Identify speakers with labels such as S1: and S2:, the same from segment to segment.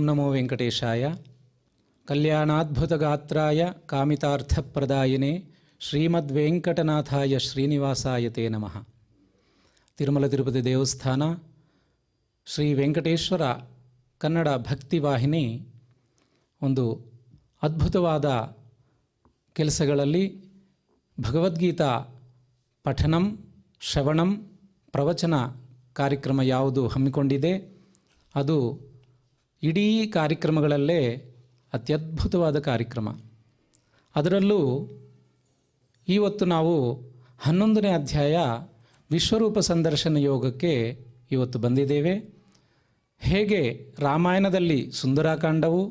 S1: ನಮೋ ವೆಂಕಟೇಶಾಯ. ಕಲ್ಯಾಣಾದ್ಭುತಗಾತ್ರಾಯ ಕಾಮಿತಾರ್ಥಪ್ರದಾಯಿನೇ ಶ್ರೀಮದ್ವೆಂಕಟನಾಥಾಯ ಶ್ರೀನಿವಾಸಾಯ ತೇ ನಮಃ. ತಿರುಮಲ ತಿರುಪತಿ ದೇವಸ್ಥಾನ ಶ್ರೀ ವೆಂಕಟೇಶ್ವರ ಕನ್ನಡ ಭಕ್ತಿ ವಾಹಿನಿ ಒಂದು ಅದ್ಭುತವಾದ ಕೆಲಸಗಳಲ್ಲಿ ಭಗವದ್ಗೀತಾ ಪಠನಂ, ಶ್ರವಣಂ, ಪ್ರವಚನ ಕಾರ್ಯಕ್ರಮ ಯಾವುದು ಹಮ್ಮಿಕೊಂಡಿದೆ ಅದು ಇಡೀ ಕಾರ್ಯಕ್ರಮಗಳಲ್ಲೇ ಅತ್ಯದ್ಭುತವಾದ ಕಾರ್ಯಕ್ರಮ. ಅದರಲ್ಲೂ ಇವತ್ತು ನಾವು 11ನೇ ಅಧ್ಯಾಯ ವಿಶ್ವರೂಪ ಸಂದರ್ಶನ ಯೋಗಕ್ಕೆ ಇವತ್ತು ಬಂದಿದ್ದೇವೆ. ಹೇಗೆ ರಾಮಾಯಣದಲ್ಲಿ ಸುಂದರಾಕಾಂಡವು,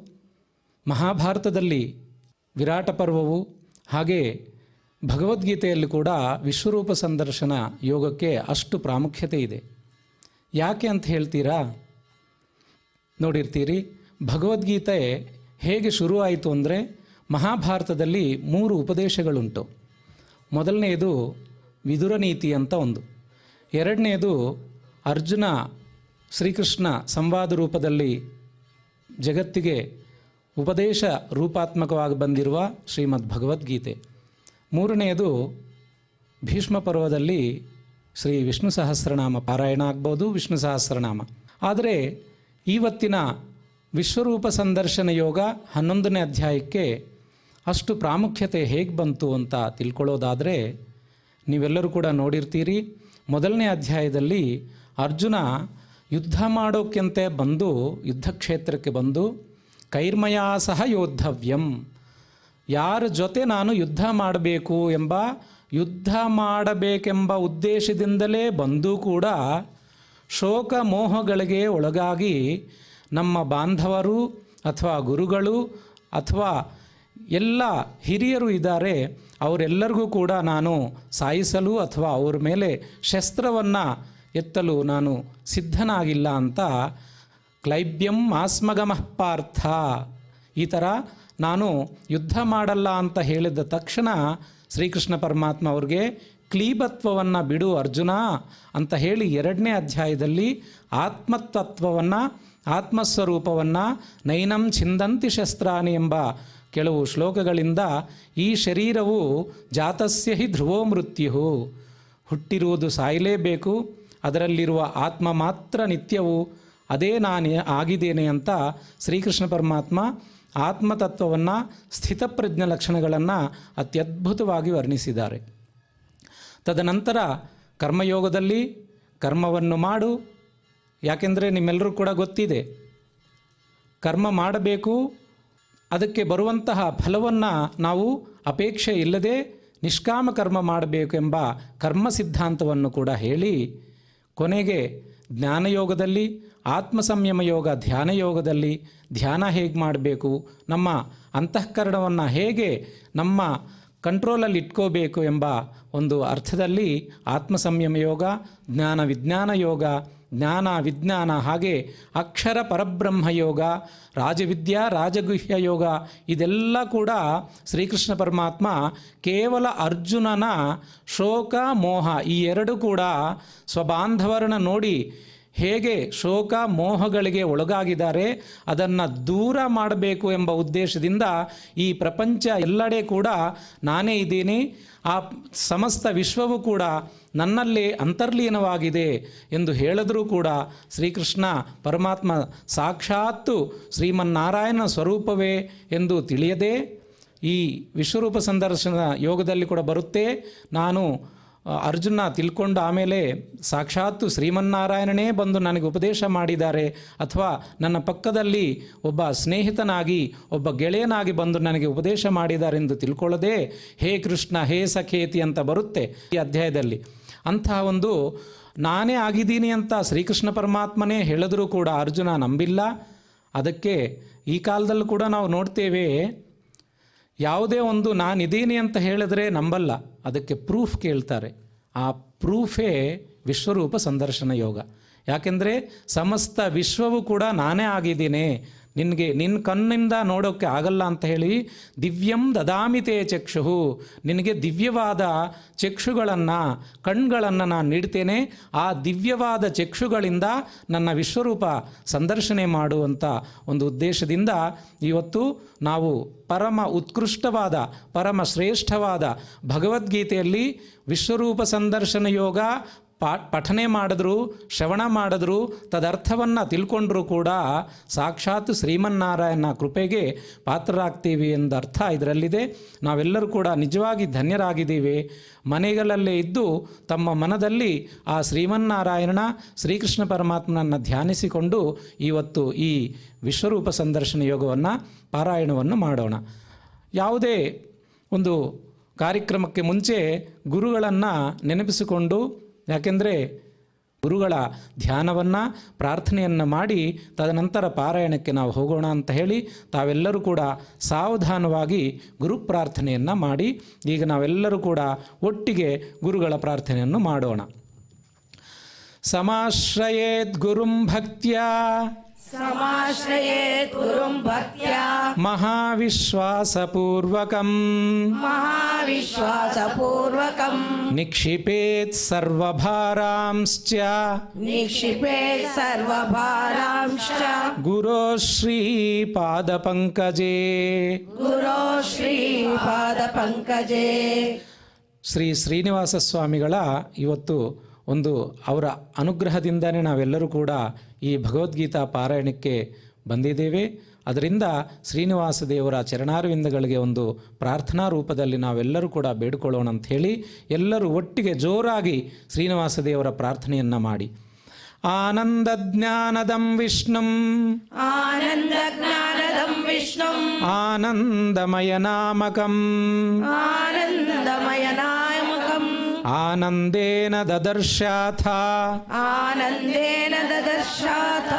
S1: ಮಹಾಭಾರತದಲ್ಲಿ ವಿರಾಟ ಪರ್ವವು, ಹಾಗೆ ಭಗವದ್ಗೀತೆಯಲ್ಲಿ ಕೂಡ ವಿಶ್ವರೂಪ ಸಂದರ್ಶನ ಯೋಗಕ್ಕೆ ಅಷ್ಟು ಪ್ರಾಮುಖ್ಯತೆ ಇದೆ. ಯಾಕೆ ಅಂತ ಹೇಳ್ತೀರಾ? ನೋಡಿರ್ತೀರಿ, ಭಗವದ್ಗೀತೆ ಹೇಗೆ ಶುರುವಾಯಿತು ಅಂದರೆ ಮಹಾಭಾರತದಲ್ಲಿ 3 ಉಪದೇಶಗಳುಂಟು. ಮೊದಲನೆಯದು ವಿದುರ ನೀತಿ ಅಂತ ಒಂದು, ಎರಡನೆಯದು ಅರ್ಜುನ ಶ್ರೀಕೃಷ್ಣ ಸಂವಾದ ರೂಪದಲ್ಲಿ ಜಗತ್ತಿಗೆ ಉಪದೇಶ ರೂಪಾತ್ಮಕವಾಗಿ ಬಂದಿರುವ ಶ್ರೀಮದ್ ಭಗವದ್ಗೀತೆ, ಮೂರನೆಯದು ಭೀಷ್ಮ ಪರ್ವದಲ್ಲಿ ಶ್ರೀ ವಿಷ್ಣು ಸಹಸ್ರನಾಮ ಪಾರಾಯಣ ಆಗ್ಬೋದು, ವಿಷ್ಣು ಸಹಸ್ರನಾಮ. ಆದರೆ ಇವತ್ತಿನ ವಿಶ್ವರೂಪ ಸಂದರ್ಶನ ಯೋಗ 11ನೇ ಅಧ್ಯಾಯಕ್ಕೆ ಅಷ್ಟು ಪ್ರಾಮುಖ್ಯತೆ ಹೇಗೆ ಬಂತು ಅಂತ ತಿಳ್ಕೊಳ್ಳೋದಾದರೆ, ನೀವೆಲ್ಲರೂ ಕೂಡ ನೋಡಿರ್ತೀರಿ, ಮೊದಲನೇ ಅಧ್ಯಾಯದಲ್ಲಿ ಅರ್ಜುನ ಯುದ್ಧ ಮಾಡೋಕ್ಕಿಂತ ಬಂದು ಯುದ್ಧ ಕ್ಷೇತ್ರಕ್ಕೆ ಬಂದು ಕೈರ್ಮಯಾ ಸಹ ಯೋದ್ಧವ್ಯಂ, ಯಾರ ಜೊತೆ ನಾನು ಯುದ್ಧ ಮಾಡಬೇಕೆಂಬ ಉದ್ದೇಶದಿಂದಲೇ ಬಂದು ಕೂಡ ಶೋಕ ಮೋಹಗಳಿಗೆ ಒಳಗಾಗಿ ನಮ್ಮ ಬಾಂಧವರು ಅಥವಾ ಗುರುಗಳು ಅಥವಾ ಎಲ್ಲ ಹಿರಿಯರು ಇದ್ದಾರೆ, ಅವರೆಲ್ಲರಿಗೂ ಕೂಡ ನಾನು ಸಾಯಿಸಲು ಅಥವಾ ಅವ್ರ ಮೇಲೆ ಶಸ್ತ್ರವನ್ನು ಎತ್ತಲು ನಾನು ಸಿದ್ಧನಾಗಿಲ್ಲ ಅಂತ ಕ್ಲೈಬ್ಯಂ ಆಸ್ಮಗಮಃ ಪಾರ್ಥ, ಈ ಥರ ನಾನು ಯುದ್ಧ ಮಾಡಲ್ಲ ಅಂತ ಹೇಳಿದ ತಕ್ಷಣ ಶ್ರೀಕೃಷ್ಣ ಪರಮಾತ್ಮ ಅವ್ರಿಗೆ ಕ್ಲೀಬತ್ವವನ್ನು ಬಿಡು ಅರ್ಜುನ ಅಂತ ಹೇಳಿ 2ನೇ ಅಧ್ಯಾಯದಲ್ಲಿ ಆತ್ಮತತ್ವವನ್ನು, ಆತ್ಮಸ್ವರೂಪವನ್ನು ನೈನಂ ಛಿಂದಂತಿ ಶಸ್ತ್ರಾಣಿ ಎಂಬ ಕೆಲವು ಶ್ಲೋಕಗಳಿಂದ ಈ ಶರೀರವು ಜಾತಸ್ಯ ಹಿ ಧ್ರುವೋ ಮೃತ್ಯು, ಹುಟ್ಟಿರುವುದು ಸಾಯಲೇಬೇಕು, ಅದರಲ್ಲಿರುವ ಆತ್ಮ ಮಾತ್ರ ನಿತ್ಯವು, ಅದೇ ನಾನು ಆಗಿದ್ದೇನೆ ಅಂತ ಶ್ರೀಕೃಷ್ಣ ಪರಮಾತ್ಮ ಆತ್ಮತತ್ವವನ್ನು, ಸ್ಥಿತಪ್ರಜ್ಞ ಲಕ್ಷಣಗಳನ್ನು ಅತ್ಯದ್ಭುತವಾಗಿ ವರ್ಣಿಸಿದ್ದಾರೆ. ತದನಂತರ ಕರ್ಮಯೋಗದಲ್ಲಿ ಕರ್ಮವನ್ನು ಮಾಡು, ಯಾಕೆಂದರೆ ನಿಮ್ಮೆಲ್ಲರೂ ಕೂಡ ಗೊತ್ತಿದೆ, ಕರ್ಮ ಮಾಡಬೇಕು, ಅದಕ್ಕೆ ಬರುವಂತಹ ಫಲವನ್ನು ನಾವು ಅಪೇಕ್ಷೆ ಇಲ್ಲದೆ ನಿಷ್ಕಾಮ ಕರ್ಮ ಮಾಡಬೇಕೆಂಬ ಕರ್ಮ ಸಿದ್ಧಾಂತವನ್ನು ಕೂಡ ಹೇಳಿ, ಕೊನೆಗೆ ಜ್ಞಾನಯೋಗದಲ್ಲಿ, ಆತ್ಮ ಸಂಯಮ ಯೋಗ ಧ್ಯಾನ ಯೋಗದಲ್ಲಿ ಧ್ಯಾನ ಹೇಗೆ ಮಾಡಬೇಕು, ನಮ್ಮ ಅಂತಃಕರಣವನ್ನು ಹೇಗೆ ನಮ್ಮ ಕಂಟ್ರೋಲಲ್ಲಿ ಇಟ್ಕೋಬೇಕು ಎಂಬ ಒಂದು ಅರ್ಥದಲ್ಲಿ ಆತ್ಮ ಸಂಯಮ ಯೋಗ, ಜ್ಞಾನ ವಿಜ್ಞಾನ ಯೋಗ, ಜ್ಞಾನ ವಿಜ್ಞಾನ, ಹಾಗೆ ಅಕ್ಷರ ಪರಬ್ರಹ್ಮ ಯೋಗ, ರಾಜವಿದ್ಯಾ ರಾಜಗುಹ್ಯ ಯೋಗ, ಇದೆಲ್ಲ ಕೂಡ ಶ್ರೀಕೃಷ್ಣ ಪರಮಾತ್ಮ ಕೇವಲ ಅರ್ಜುನನ ಶೋಕ ಮೋಹ ಈ 2 ಕೂಡ ಸ್ವಬಾಂಧವರನ್ನು ನೋಡಿ ಹೇಗೆ ಶೋಕ ಮೋಹಗಳಿಗೆ ಒಳಗಾಗಿದ್ದಾರೆ ಅದನ್ನು ದೂರ ಮಾಡಬೇಕು ಎಂಬ ಉದ್ದೇಶದಿಂದ ಈ ಪ್ರಪಂಚ ಎಲ್ಲೆಡೆ ಕೂಡ ನಾನೇ ಇದ್ದೀನಿ, ಆ ಸಮಸ್ತ ವಿಶ್ವವು ಕೂಡ ನನ್ನಲ್ಲೇ ಅಂತರ್ಲೀನವಾಗಿದೆ ಎಂದು ಹೇಳಿದರೂ ಕೂಡ ಶ್ರೀಕೃಷ್ಣ ಪರಮಾತ್ಮ ಸಾಕ್ಷಾತ್ತು ಶ್ರೀಮನ್ನಾರಾಯಣ ಸ್ವರೂಪವೇ ಎಂದು ತಿಳಿಯದೆ ಈ ವಿಶ್ವರೂಪ ಸಂದರ್ಶನ ಯೋಗದಲ್ಲಿ ಕೂಡ ಬರುತ್ತೆ. ನಾನು ಅರ್ಜುನ ತಿಳ್ಕೊಂಡು ಆಮೇಲೆ ಸಾಕ್ಷಾತ್ತು ಶ್ರೀಮನ್ನಾರಾಯಣನೇ ಬಂದು ನನಗೆ ಉಪದೇಶ ಮಾಡಿದ್ದಾರೆ, ಅಥವಾ ನನ್ನ ಪಕ್ಕದಲ್ಲಿ ಒಬ್ಬ ಸ್ನೇಹಿತನಾಗಿ ಒಬ್ಬ ಗೆಳೆಯನಾಗಿ ಬಂದು ನನಗೆ ಉಪದೇಶ ಮಾಡಿದ್ದಾರೆ ಎಂದು ತಿಳ್ಕೊಳ್ಳದೆ ಹೇ ಕೃಷ್ಣ ಹೇ ಸಖೇತಿ ಅಂತ ಬರುತ್ತೆ ಈ ಅಧ್ಯಾಯದಲ್ಲಿ. ಅಂತಹ ಒಂದು ನಾನೇ ಆಗಿದ್ದೀನಿ ಅಂತ ಶ್ರೀಕೃಷ್ಣ ಪರಮಾತ್ಮನೇ ಹೇಳಿದರೂ ಕೂಡ ಅರ್ಜುನ ನಂಬಿಲ್ಲ. ಅದಕ್ಕೆ ಈ ಕಾಲದಲ್ಲೂ ಕೂಡ ನಾವು ನೋಡ್ತೇವೆ, ಯಾವುದೇ ಒಂದು ನಾನಿದ್ದೀನಿ ಅಂತ ಹೇಳಿದ್ರೆ ನಂಬಲ್ಲ, ಅದಕ್ಕೆ ಪ್ರೂಫ್ ಕೇಳ್ತಾರೆ. ಆ ಪ್ರೂಫೇ ವಿಶ್ವರೂಪ ಸಂದರ್ಶನ ಯೋಗ. ಯಾಕೆಂದರೆ ಸಮಸ್ತ ವಿಶ್ವವು ಕೂಡ ನಾನೇ ಆಗಿದ್ದೀನಿ, ನಿನ್ನ ಕಣ್ಣಿಂದ ನೋಡೋಕ್ಕೆ ಆಗಲ್ಲ ಅಂತ ಹೇಳಿ ದಿವ್ಯಂ ದದಾಮಿತೆ ಚಕ್ಷು, ನಿನಗೆ ದಿವ್ಯವಾದ ಚಕ್ಷುಗಳನ್ನು ಕಣ್ಗಳನ್ನು ನಾನು ನೀಡ್ತೇನೆ, ಆ ದಿವ್ಯವಾದ ಚಕ್ಷುಗಳಿಂದ ನನ್ನ ವಿಶ್ವರೂಪ ಸಂದರ್ಶನೆ ಮಾಡುವಂಥ ಒಂದು ಉದ್ದೇಶದಿಂದ ಇವತ್ತು ನಾವು ಪರಮ ಉತ್ಕೃಷ್ಟವಾದ ಪರಮ ಶ್ರೇಷ್ಠವಾದ ಭಗವದ್ಗೀತೆಯಲ್ಲಿ ವಿಶ್ವರೂಪ ಸಂದರ್ಶನ ಯೋಗ ಪಠನೆ ಮಾಡಿದ್ರು, ಶ್ರವಣ ಮಾಡಿದ್ರು, ತದರ್ಥವನ್ನು ತಿಳ್ಕೊಂಡ್ರೂ ಕೂಡ ಸಾಕ್ಷಾತ್ ಶ್ರೀಮನ್ನಾರಾಯಣ ಕೃಪೆಗೆ ಪಾತ್ರರಾಗ್ತೀವಿ ಎಂದರ್ಥ ಇದರಲ್ಲಿದೆ. ನಾವೆಲ್ಲರೂ ಕೂಡ ನಿಜವಾಗಿ ಧನ್ಯರಾಗಿದ್ದೀವಿ. ಮನೆಗಳಲ್ಲೇ ಇದ್ದು ತಮ್ಮ ಮನದಲ್ಲಿ ಆ ಶ್ರೀಮನ್ನಾರಾಯಣ ಶ್ರೀಕೃಷ್ಣ ಪರಮಾತ್ಮನನ್ನು ಧ್ಯಾನಿಸಿಕೊಂಡು ಇವತ್ತು ಈ ವಿಶ್ವರೂಪ ಸಂದರ್ಶನ ಯೋಗವನ್ನು ಪಾರಾಯಣವನ್ನು ಮಾಡೋಣ. ಯಾವುದೇ ಒಂದು ಕಾರ್ಯಕ್ರಮಕ್ಕೆ ಮುಂಚೆ ಗುರುಗಳನ್ನು ನೆನಪಿಸಿಕೊಂಡು, ಯಾಕೆಂದರೆ ಗುರುಗಳ ಧ್ಯಾನವನ್ನು ಪ್ರಾರ್ಥನೆಯನ್ನು ಮಾಡಿ ತದನಂತರ ಪಾರಾಯಣಕ್ಕೆ ನಾವು ಹೋಗೋಣ ಅಂತ ಹೇಳಿ ತಾವೆಲ್ಲರೂ ಕೂಡ ಸಾವಧಾನವಾಗಿ ಗುರು ಪ್ರಾರ್ಥನೆಯನ್ನು ಮಾಡಿ ಈಗ ನಾವೆಲ್ಲರೂ ಕೂಡ ಒಟ್ಟಿಗೆ ಗುರುಗಳ ಪ್ರಾರ್ಥನೆಯನ್ನು ಮಾಡೋಣ. ಸಮಾಶ್ರಯೇತ್ ಗುರುಂ ಭಕ್ತ್ಯಾ
S2: ಸಮಾಶ್ರಯೇತ್ ಗುರುಂ ಭಕ್ತ್ಯಾ
S1: ಮಹಾವಿಶ್ವಾಸಪೂರ್ವಕಂ
S2: ಮಹಾವಿಶ್ವಾಸಪೂರ್ವಕಂ
S1: ನಿಕ್ಷಿಪೇತ್ ಸರ್ವಭಾರಾಂಶ್ಚ
S2: ನಿಕ್ಷಿಪೇತ್ ಸರ್ವಭಾರಾಂಶ್ಚ
S1: ಗುರೋ ಶ್ರೀ ಪಾದಪಂಕಜೇ
S2: ಗುರೋ ಶ್ರೀ ಪಾದಪಂಕಜೇ.
S1: ಶ್ರೀ ಶ್ರೀನಿವಾಸ ಸ್ವಾಮಿಗಳ ಇವತ್ತು ಒಂದು ಅವರ ಅನುಗ್ರಹದಿಂದನೇ ನಾವೆಲ್ಲರೂ ಕೂಡ ಈ ಭಗವದ್ಗೀತಾ ಪಾರಾಯಣಕ್ಕೆ ಬಂದಿದ್ದೇವೆ. ಅದರಿಂದ ಶ್ರೀನಿವಾಸ ದೇವರ ಚರಣಾರವಿಂದಗಳಿಗೆ ಒಂದು ಪ್ರಾರ್ಥನಾ ರೂಪದಲ್ಲಿ ನಾವೆಲ್ಲರೂ ಕೂಡ ಬೇಡಿಕೊಳ್ಳೋಣ ಅಂಥೇಳಿ ಎಲ್ಲರೂ ಒಟ್ಟಿಗೆ ಜೋರಾಗಿ ಶ್ರೀನಿವಾಸ ದೇವರ ಪ್ರಾರ್ಥನೆಯನ್ನು ಮಾಡಿ. ಆನಂದ ಜ್ಞಾನದಂ ವಿಷ್ಣುಂ
S2: ಆನಂದ ಜ್ಞಾನದಂ ವಿಷ್ಣುಂ
S1: ಆನಂದಮಯ ನಾಮಕಂ
S2: ಆನಂದಮಯ ನಾಮಕಂ
S1: ಆನಂದೇನ ದದರ್ಶಾಥ
S2: ಆನಂದೇನ ದದರ್ಶಾಥ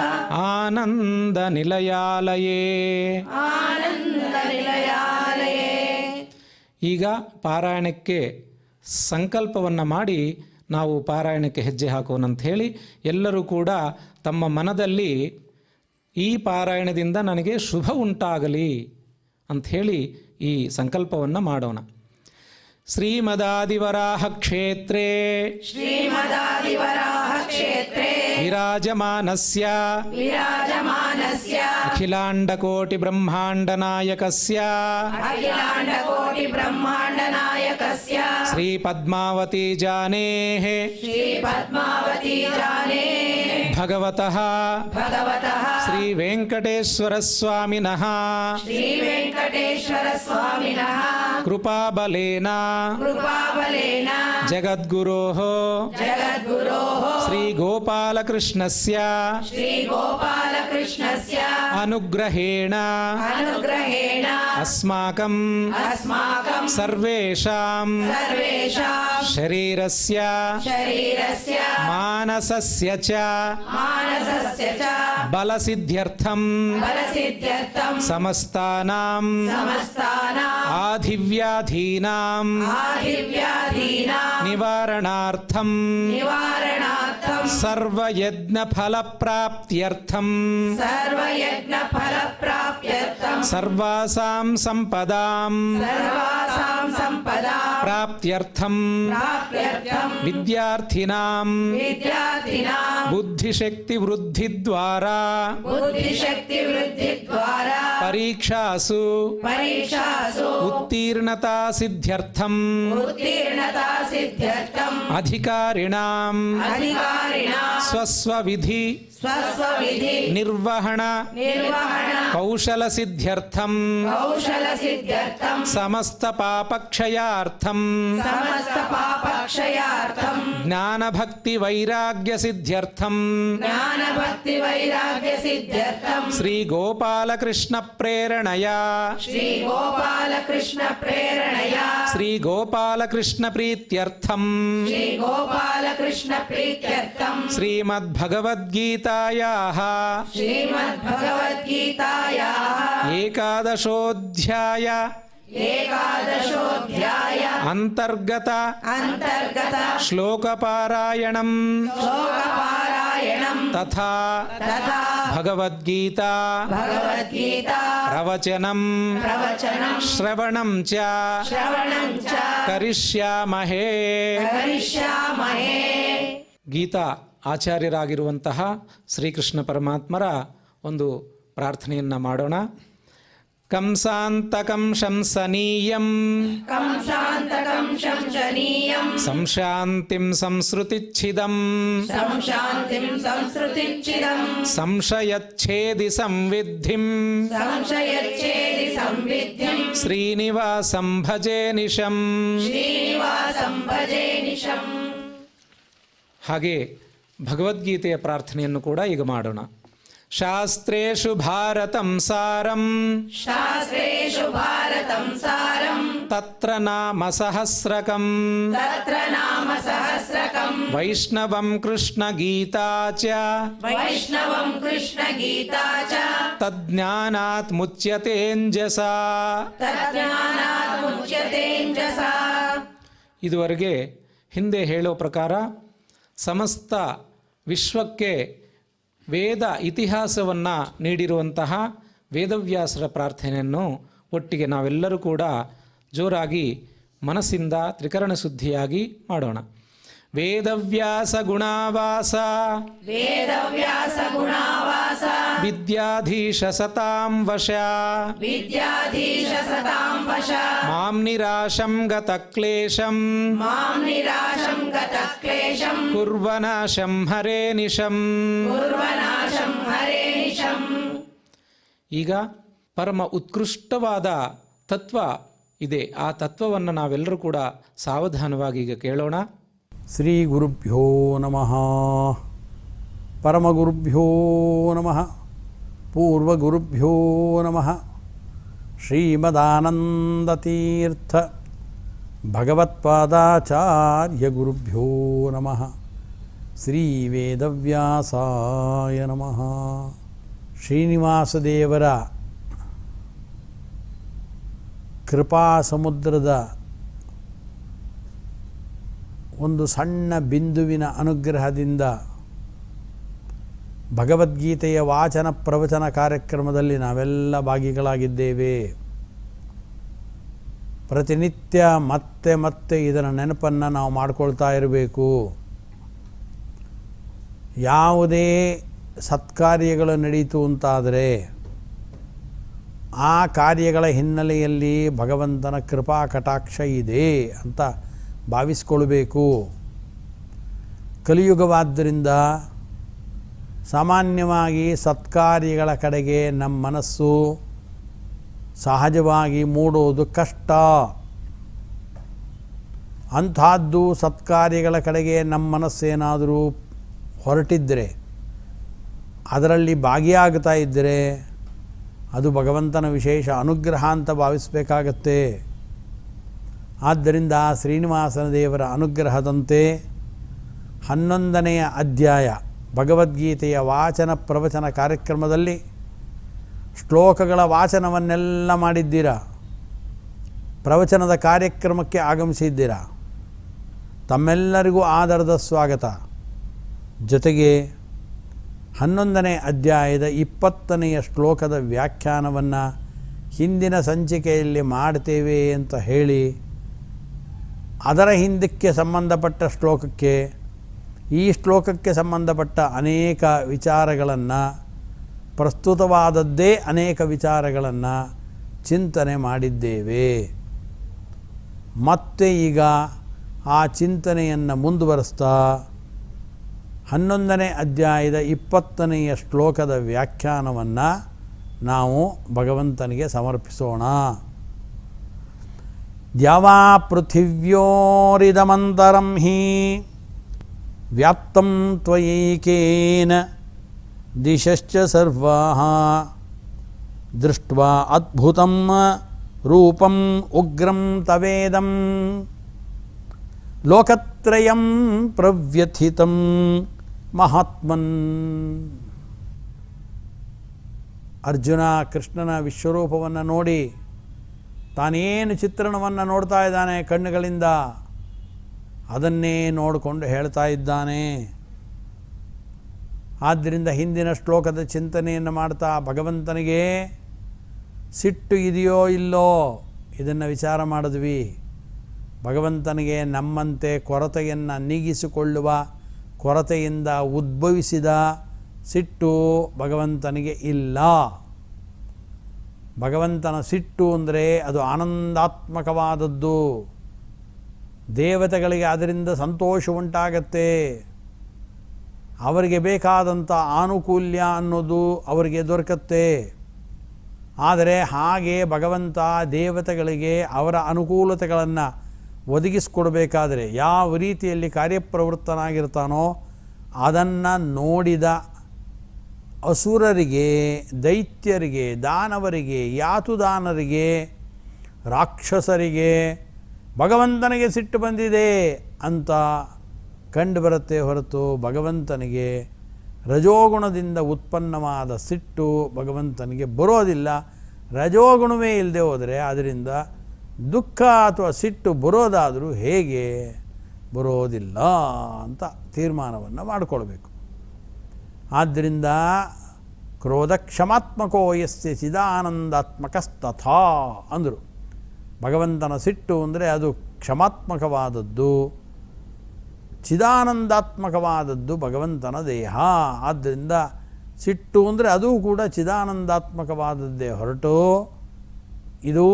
S1: ಆನಂದ ನಿಲಯಾಲಯೇ.
S2: ಆನಂದ ನಿಲಯಾಲಯೇ.
S1: ಈಗ ಪಾರಾಯಣಕ್ಕೆ ಸಂಕಲ್ಪವನ್ನು ಮಾಡಿ ನಾವು ಪಾರಾಯಣಕ್ಕೆ ಹೆಜ್ಜೆ ಹಾಕೋಣ ಅಂತ ಹೇಳಿ ಎಲ್ಲರೂ ಕೂಡ ತಮ್ಮ ಮನದಲ್ಲಿ ಈ ಪಾರಾಯಣದಿಂದ ನನಗೆ ಶುಭ ಉಂಟಾಗಲಿ ಅಂಥೇಳಿ ಈ ಸಂಕಲ್ಪವನ್ನು ಮಾಡೋಣ. ಶ್ರೀಮದಾದಿವರಾಹ ಕ್ಷೇತ್ರೇ
S2: ಶ್ರೀಮದಾದಿವರಾಹ ಕ್ಷೇತ್ರೇ
S1: ವಿರಾಜಮಾನಸ್ಯ
S2: ವಿರಾಜಮಾನಸ್ಯ
S1: ಅಖಿಲಾಂಡಕೋಟಿ ಬ್ರಹ್ಮಾಂಡ ನಾಯಕಸ್ಯ
S2: ಅಖಿಲಾಂಡಕೋಟಿ ಬ್ರಹ್ಮಾಂಡ ನಾಯಕಸ್ಯ
S1: ಶ್ರೀ ಪದ್ಮಾವತಿ ಜಾನೇಃ
S2: ಶ್ರೀ ಪದ್ಮಾವತಿ ಜಾನೇ
S1: ಭಗವತಃ
S2: ಭಗವತಃ
S1: ಶ್ರೀ ವೆಂಕಟೇಶ್ವರ ಸ್ವಾಮಿನಃ
S2: ಶ್ರೀ ವೆಂಕಟೇಶ್ವರ ಸ್ವಾಮಿನಃ
S1: ಕೃಪಾಬಲೇನ
S2: ಕೃಪಾಬಲೇನ
S1: ಜಗದ್ಗುರೋಃ
S2: ಜಗದ್ಗುರೋಃ
S1: ಶ್ರೀ ಗೋಪಾಲಕೃಷ್ಣಸ್ಯ
S2: ಶ್ರೀ ಗೋಪಾಲಕೃಷ್ಣಸ್ಯ
S1: ಅನುಗ್ರಹೇಣ
S2: ಅನುಗ್ರಹೇಣ
S1: ಅಸ್ಮಾಕಂ
S2: ಅಸ್ಮಾಕಂ
S1: ಸರ್ವೇಷಾಂ
S2: ಸರ್ವೇಷಾಂ
S1: ಶರೀರಸ್ಯ
S2: ಶರೀರಸ್ಯ
S1: ಮಾನಸಸ್ಯ ಚ
S2: ಮಾನಸಸ್ಯ ಚ
S1: ಬಲಸಿದ್ಧ್ಯರ್ಥಂ
S2: ಬಲಸಿದ್ಧ್ಯರ್ಥಂ
S1: ಸಮಸ್ತಾನಾಂ
S2: ಸಮಸ್ತಾನಾಂ
S1: ಆಧಿವ್ಯಾಧೀನಾಂ
S2: ಆದಿವ್ಯಾಧೀನಾಂ
S1: ನಿವಾರಣಾರ್ಥಂ
S2: ನಿವಾರಣಾರ್ಥಂ
S1: ಸರ್ವಯಜ್ಞಫಲಪ್ರಾಪ್ತ್ಯರ್ಥಂ
S2: ಸರ್ವಯಜ್ಞಫಲಪ್ರಾಪ್ತ್ಯರ್ಥಂ
S1: ಸರ್ವಾಸಾಂ ಸಂಪದಾಂ
S2: ಸರ್ವಾಸಾಂ ಸಂಪದಾಂ
S1: ಪ್ರಾಪ್ತ್ಯರ್ಥಂ
S2: ಪ್ರಾಪ್ತ್ಯರ್ಥಂ
S1: ವಿದ್ಯಾರ್ಥಿನಾಂ
S2: ವಿದ್ಯಾರ್ಥಿನಾಂ
S1: ಬುದ್ಧಿಶಕ್ತಿವೃದ್ಧಿದ್ವಾರಾ
S2: ಬುದ್ಧಿಶಕ್ತಿವೃದ್ಧಿದ್ವಾರಾ
S1: ಪರೀಕ್ಷಾಸು
S2: ಪರೀಕ್ಷಾಸು
S1: ಉತ್ತೀರ್ಣತಾಸಿದ್ಧ್ಯರ್ಥಂ
S2: ಉತ್ತೀರ್ಣತಾ ಸಿದ್ಧ್ಯರ್ಥಂ
S1: ಅಧಿಕಾರಿಣಾಂ
S2: ಅಧಿಕಾರಿಣಾಂ
S1: ಸ್ವಸ್ವವಿಧಿ
S2: ಸ್ವಸ್ವವಿಧಿ
S1: ನಿರ್ವಹಣ
S2: ನಿರ್ವಹಣ
S1: ಕೌಶಲಸಿದ್ಧ್ಯರ್ಥಂ
S2: ಕೌಶಲ ಸಿದ್ಧ್ಯರ್ಥಂ
S1: ಸಮಸ್ತ ಪಾಪಕ್ಷಯಾರ್ಥಂ
S2: ಸಮಸ್ತ ಪಾಪಕ್ಷಯಾರ್ಥಂ
S1: ಜ್ಞಾನಭಕ್ತಿ ವೈರಾಗ್ಯ ಸಿದ್ಧ್ಯರ್ಥಂ
S2: ಜ್ಞಾನ ಭಕ್ತಿ ವೈರಾಗ್ಯ ಸಿದ್ಧ್ಯರ್ಥಂ
S1: ಶ್ರೀ ಗೋಪಾಲಕೃಷ್ಣ ಪ್ರೇರಣೆಯ
S2: ಶ್ರೀ ಗೋಪಾಲಕೃಷ್ಣ ಪ್ರೇರಣೆಯ
S1: ಶ್ರೀ ಗೋಪಾಲಕೃಷ್ಣ ಪ್ರೀತ್ಯರ್ಥಂ
S2: ಶ್ರೀ ಗೋಪಾಲಕೃಷ್ಣ ಪ್ರೀತ್ಯರ್ಥಂ
S1: ಶ್ರೀಮದ್ಭಗವದ್ಗೀತಾಯಾಃ
S2: ಶ್ರೀಮದ್ಭಗವದ್ಗೀತಾಯಾಃ
S1: ಏಕಾದಶೋಧ್ಯಾಯ
S2: ಏಕಾದಶೋಧ್ಯಾಯ
S1: ಅಂತರ್ಗತ
S2: ಅಂತರ್ಗತ
S1: ಶ್ಲೋಕಪಾರಾಯಣಂ
S2: ಶ್ಲೋಕಪಾರಾಯಣಂ
S1: ತಥಾ
S2: ತಥಾ
S1: ಭಗವದ್ಗೀತಾ
S2: ಭಗವದ್ಗೀತಾ
S1: ಪ್ರವಚನಂ
S2: ಪ್ರವಚನಂ
S1: ಶ್ರವಣಂ ಚ
S2: ಶ್ರವಣಂ ಚ
S1: ಕರಿಷ್ಯಾಮಹೇ.
S2: ಕರಿಷ್ಯಾಮಹೇ.
S1: ಗೀತಾ ಆಚಾರ್ಯರಾಗಿರುವಂತಹ ಶ್ರೀಕೃಷ್ಣ ಪರಮಾತ್ಮರ ಒಂದು ಪ್ರಾರ್ಥನೆಯನ್ನು ಮಾಡೋಣ. ಕಂಸಾಂತಕಂ ಶಂಸನೀಯಂ
S2: ಕಂಸಾಂತಕಂ ಶಂಸನೀಯಂ
S1: ಸಂಶಾಂತಿಂ ಸಂಸೃತಿಚ್ಛಿದಂ
S2: ಸಂಶಾಂತಿಂ ಸಂಸ್ಕೃತಿಚ್ಛಿದಂ
S1: ಸಂಶಯಚ್ಛೇದಿ ಸಂವಿದ್ಧಿಂ
S2: ಸಂಶಯಚ್ಛೇದಿ ಸಂವಿದ್ಧಿಂ
S1: ಶ್ರೀನಿವಾಸಂ ಭಜೆ ನಿಶಂ.
S2: ಶ್ರೀನಿವಾಸಂ ಭಜೆ ನಿಶಂ.
S1: ಹಾಗೆ ಭಗವದ್ಗೀತೆಯ ಪ್ರಾರ್ಥನೆಯನ್ನು ಕೂಡ ಈಗ ಮಾಡೋಣ. ಶಾಸ್ತ್ರೇಷು ಭಾರತಂ ಸಾರಂ
S2: ಶಾಸ್ತ್ರೇಷು ಭಾರತಂ ಸಾರಂ
S1: ತತ್ರ ನಾಮ ಸಹಸ್ರಕಂ
S2: ತತ್ರ ನಾಮ ಸಹಸ್ರಕಂ
S1: ವೈಷ್ಣವಂ ಕೃಷ್ಣ ಗೀತಾ ಚ
S2: ವೈಷ್ಣವಂ ಕೃಷ್ಣ ಗೀತಾ ಚ
S1: ತಜ್ಞಾನಾತ್ ಮುಚ್ಯತೇಂಜಸಾ.
S2: ತಜ್ಞಾನಾತ್ ಮುಚ್ಯತೇಂಜಸಾ.
S1: ಇದುವರೆಗೆ ಹಿಂದೆ ಹೇಳೋ ಪ್ರಕಾರ ಸಮಸ್ತ ವಿಶ್ವಕ್ಕೆ ವೇದ ಇತಿಹಾಸವನ್ನು ನೀಡಿರುವಂತಹ ವೇದವ್ಯಾಸರ ಪ್ರಾರ್ಥನೆಯನ್ನು ಒಟ್ಟಿಗೆ ನಾವೆಲ್ಲರೂ ಕೂಡ ಜೋರಾಗಿ ಮನಸ್ಸಿಂದ ತ್ರಿಕರಣ ಶುದ್ಧಿಯಾಗಿ ಮಾಡೋಣ. ವೇದವ್ಯಾಸ ಗುಣಾವಾಸ
S2: ವೇದವ್ಯಾಸ ಗುಣಾವಾಸ
S1: ವಿದ್ಯಾಧೀಶ ಸತಾಂ ವಶ
S2: ವಿದ್ಯಾಧೀಶ ಸತಾಂ ವಶ
S1: ಮಾಂ ನಿರಾಶಂ ಗತ ಕ್ಲೇಶಂ
S2: ಮಾಂ ನಿರಾಶಂ ಗತ ಕ್ಲೇಶಂ
S1: ಕುರ್ವನಾಶಂ ಹರೇ ನಿಶಂ.
S2: ಕುರ್ವನಾಶಂ ಹರೇ ನಿಶಂ.
S1: ಈಗ ಪರಮ ಉತ್ಕೃಷ್ಟವಾದ ತತ್ವ ಇದೆ. ಆ ತತ್ವವನ್ನು ನಾವೆಲ್ಲರೂ ಕೂಡ ಸಾವಧಾನವಾಗಿ ಈಗ ಕೇಳೋಣ.
S3: ಶ್ರೀ ಗುರುಭ್ಯೋ ನಮಃ. ಪರಮಗುರುಭ್ಯೋ ನಮಃ. ಪೂರ್ವಗುರುಭ್ಯೋ ನಮಃ. ಶ್ರೀಮದಾನಂದತೀರ್ಥ ಭಗವತ್ಪಾದಾಚಾರ್ಯ ಗುರುಭ್ಯೋ ನಮಃ. ಶ್ರೀ ವೇದವ್ಯಾಸಾಯ ನಮಃ. ಶ್ರೀನಿವಾಸದೇವರ ಕೃಪಾ ಸಮುದ್ರದ ಒಂದು ಸಣ್ಣ ಬಿಂದುವಿನ ಅನುಗ್ರಹದಿಂದ ಭಗವದ್ಗೀತೆಯ ವಾಚನ ಪ್ರವಚನ ಕಾರ್ಯಕ್ರಮದಲ್ಲಿ ನಾವೆಲ್ಲ ಭಾಗಿಗಳಾಗಿದ್ದೇವೆ. ಪ್ರತಿನಿತ್ಯ ಮತ್ತೆ ಮತ್ತೆ ಇದರ ನೆನಪನ್ನು ನಾವು ಮಾಡಿಕೊಳ್ತಾ ಇರಬೇಕು. ಯಾವುದೇ ಸತ್ಕಾರ್ಯಗಳು ನಡೀತು ಅಂತಾದರೆ ಆ ಕಾರ್ಯಗಳ ಹಿನ್ನೆಲೆಯಲ್ಲಿ ಭಗವಂತನ ಕೃಪಾ ಕಟಾಕ್ಷ ಇದೆ ಅಂತ ಭಾವಿಸ್ಕೊಳ್ಬೇಕು. ಕಲಿಯುಗವಾದ್ದರಿಂದ ಸಾಮಾನ್ಯವಾಗಿ ಸತ್ಕಾರ್ಯಗಳ ಕಡೆಗೆ ನಮ್ಮ ಮನಸ್ಸು ಸಹಜವಾಗಿ ಮೂಡೋದು ಕಷ್ಟ. ಅಂಥದ್ದು ಸತ್ಕಾರ್ಯಗಳ ಕಡೆಗೆ ನಮ್ಮ ಮನಸ್ಸೇನಾದರೂ ಹೊರಟಿದ್ದರೆ, ಅದರಲ್ಲಿ ಭಾಗಿಯಾಗ್ತಾ ಇದ್ದರೆ ಅದು ಭಗವಂತನ ವಿಶೇಷ ಅನುಗ್ರಹ ಅಂತ ಭಾವಿಸಬೇಕಾಗತ್ತೆ. ಆದ್ದರಿಂದ ಶ್ರೀನಿವಾಸನ ದೇವರ ಅನುಗ್ರಹದಂತೆ 11ನೆಯ ಅಧ್ಯಾಯ ಭಗವದ್ಗೀತೆಯ ವಾಚನ ಪ್ರವಚನ ಕಾರ್ಯಕ್ರಮದಲ್ಲಿ ಶ್ಲೋಕಗಳ ವಾಚನವನ್ನೆಲ್ಲ ಮಾಡಿದ್ದೀರಾ. ಪ್ರವಚನದ ಕಾರ್ಯಕ್ರಮಕ್ಕೆ ಆಗಮಿಸಿದ್ದೀರಾ. ತಮ್ಮೆಲ್ಲರಿಗೂ ಆದರದ ಸ್ವಾಗತ. ಜೊತೆಗೆ 11ನೇ ಅಧ್ಯಾಯದ 20ನೆಯ ಶ್ಲೋಕದ ವ್ಯಾಖ್ಯಾನವನ್ನು ಹಿಂದಿನ ಸಂಚಿಕೆಯಲ್ಲಿ ಮಾಡ್ತೇವೆ ಅಂತ ಹೇಳಿ ಅದರ ಹಿಂದಕ್ಕೆ ಸಂಬಂಧಪಟ್ಟ ಶ್ಲೋಕಕ್ಕೆ ಈ ಶ್ಲೋಕಕ್ಕೆ ಸಂಬಂಧಪಟ್ಟ ಅನೇಕ ವಿಚಾರಗಳನ್ನು, ಪ್ರಸ್ತುತವಾದದ್ದೇ ಅನೇಕ ವಿಚಾರಗಳನ್ನು ಚಿಂತನೆ ಮಾಡಿದ್ದೇವೆ. ಮತ್ತೆ ಈಗ ಆ ಚಿಂತನೆಯನ್ನು ಮುಂದುವರಿಸ್ತಾ 11ನೇ ಅಧ್ಯಾಯದ 20ನೆಯ ಶ್ಲೋಕದ ವ್ಯಾಖ್ಯಾನವನ್ನು ನಾವು ಭಗವಂತನಿಗೆ ಸಮರ್ಪಿಸೋಣ. ದ್ಯಾವಾ ಪೃಥಿವ್ಯೋರಿದಮಂತರಂ ಹಿ ವ್ಯಾಪ್ತಂ ತ್ವಯೈಕೇನ ದಿಶಶ್ಚ ಸರ್ವಾಃ ದೃಷ್ಟ್ವಾ ಅದ್ಭುತಂ ರೂಪಂ ಉಗ್ರಂ ತವೇದಂ ಲೋಕತ್ರಯಂ ಪ್ರವ್ಯಥಿತಂ ಮಹಾತ್ಮನ್. ಅರ್ಜುನ ಕೃಷ್ಣನ ವಿಶ್ವರೂಪವನ್ನು ನೋಡಿ ತಾನೇನು ಚಿತ್ರಣವನ್ನು ನೋಡ್ತಾ ಇದ್ದಾನೆ ಕಣ್ಣುಗಳಿಂದ, ಅದನ್ನೇ ನೋಡಿಕೊಂಡು ಹೇಳ್ತಾ ಇದ್ದಾನೆ. ಆದ್ದರಿಂದ ಹಿಂದಿನ ಶ್ಲೋಕದ ಚಿಂತನೆಯನ್ನು ಮಾಡ್ತಾ ಭಗವಂತನಿಗೆ ಸಿಟ್ಟು ಇದೆಯೋ ಇಲ್ಲೋ ಇದನ್ನು ವಿಚಾರ ಮಾಡಿದ್ವಿ. ಭಗವಂತನಿಗೆ ನಮ್ಮಂತೆ ಕೊರತೆಯನ್ನು ನೀಗಿಸಿಕೊಳ್ಳುವ, ಕೊರತೆಯಿಂದ ಉದ್ಭವಿಸಿದ ಸಿಟ್ಟು ಭಗವಂತನಿಗೆ ಇಲ್ಲ. ಭಗವಂತನ ಸಿಟ್ಟು ಅಂದರೆ ಅದು ಆನಂದಾತ್ಮಕವಾದದ್ದು. ದೇವತೆಗಳಿಗೆ ಅದರಿಂದ ಸಂತೋಷ ಉಂಟಾಗತ್ತೆ. ಅವರಿಗೆ ಬೇಕಾದಂಥ ಆನುಕೂಲ್ಯ ಅನ್ನೋದು ಅವರಿಗೆ ದೊರಕತ್ತೆ. ಆದರೆ ಹಾಗೆ ಭಗವಂತ ದೇವತೆಗಳಿಗೆ ಅವರ ಅನುಕೂಲತೆಗಳನ್ನು ಒದಗಿಸಿಕೊಡಬೇಕಾದರೆ ಯಾವ ರೀತಿಯಲ್ಲಿ ಕಾರ್ಯಪ್ರವೃತ್ತನಾಗಿರ್ತಾನೋ ಅದನ್ನು ನೋಡಿದ ಅಸುರರಿಗೆ, ದೈತ್ಯರಿಗೆ, ದಾನವರಿಗೆ, ಯಾತುದಾನರಿಗೆ, ರಾಕ್ಷಸರಿಗೆ ಭಗವಂತನಿಗೆ ಸಿಟ್ಟು ಬಂದಿದೆ ಅಂತ ಕಂಡು ಬರುತ್ತೆ ಹೊರತು ಭಗವಂತನಿಗೆ ರಜೋಗುಣದಿಂದ ಉತ್ಪನ್ನವಾದ ಸಿಟ್ಟು ಭಗವಂತನಿಗೆ ಬರೋದಿಲ್ಲ. ರಜೋಗುಣವೇ ಇಲ್ಲದೆ ಹೋದರೆ ಅದರಿಂದ ದುಃಖ ಅಥವಾ ಸಿಟ್ಟು ಬರೋದಾದರೂ ಹೇಗೆ ಬರೋದಿಲ್ಲ ಅಂತ ತೀರ್ಮಾನವನ್ನು ಮಾಡಿಕೊಳ್ಬೇಕು. ಆದ್ದರಿಂದ ಕ್ರೋಧ ಕ್ಷಮಾತ್ಮಕೋ ಯಸ್ಯ ಚಿದಾನಂದಾತ್ಮಕಸ್ತಥಾ ಅಂದರು. ಭಗವಂತನ ಸಿಟ್ಟು ಅಂದರೆ ಅದು ಕ್ಷಮಾತ್ಮಕವಾದದ್ದು, ಚಿದಾನಂದಾತ್ಮಕವಾದದ್ದು ಭಗವಂತನ ದೇಹ. ಆದ್ದರಿಂದ ಸಿಟ್ಟು ಅಂದರೆ ಅದು ಕೂಡ ಚಿದಾನಂದಾತ್ಮಕವಾದದ್ದೇ ಹೊರಟು ಇದು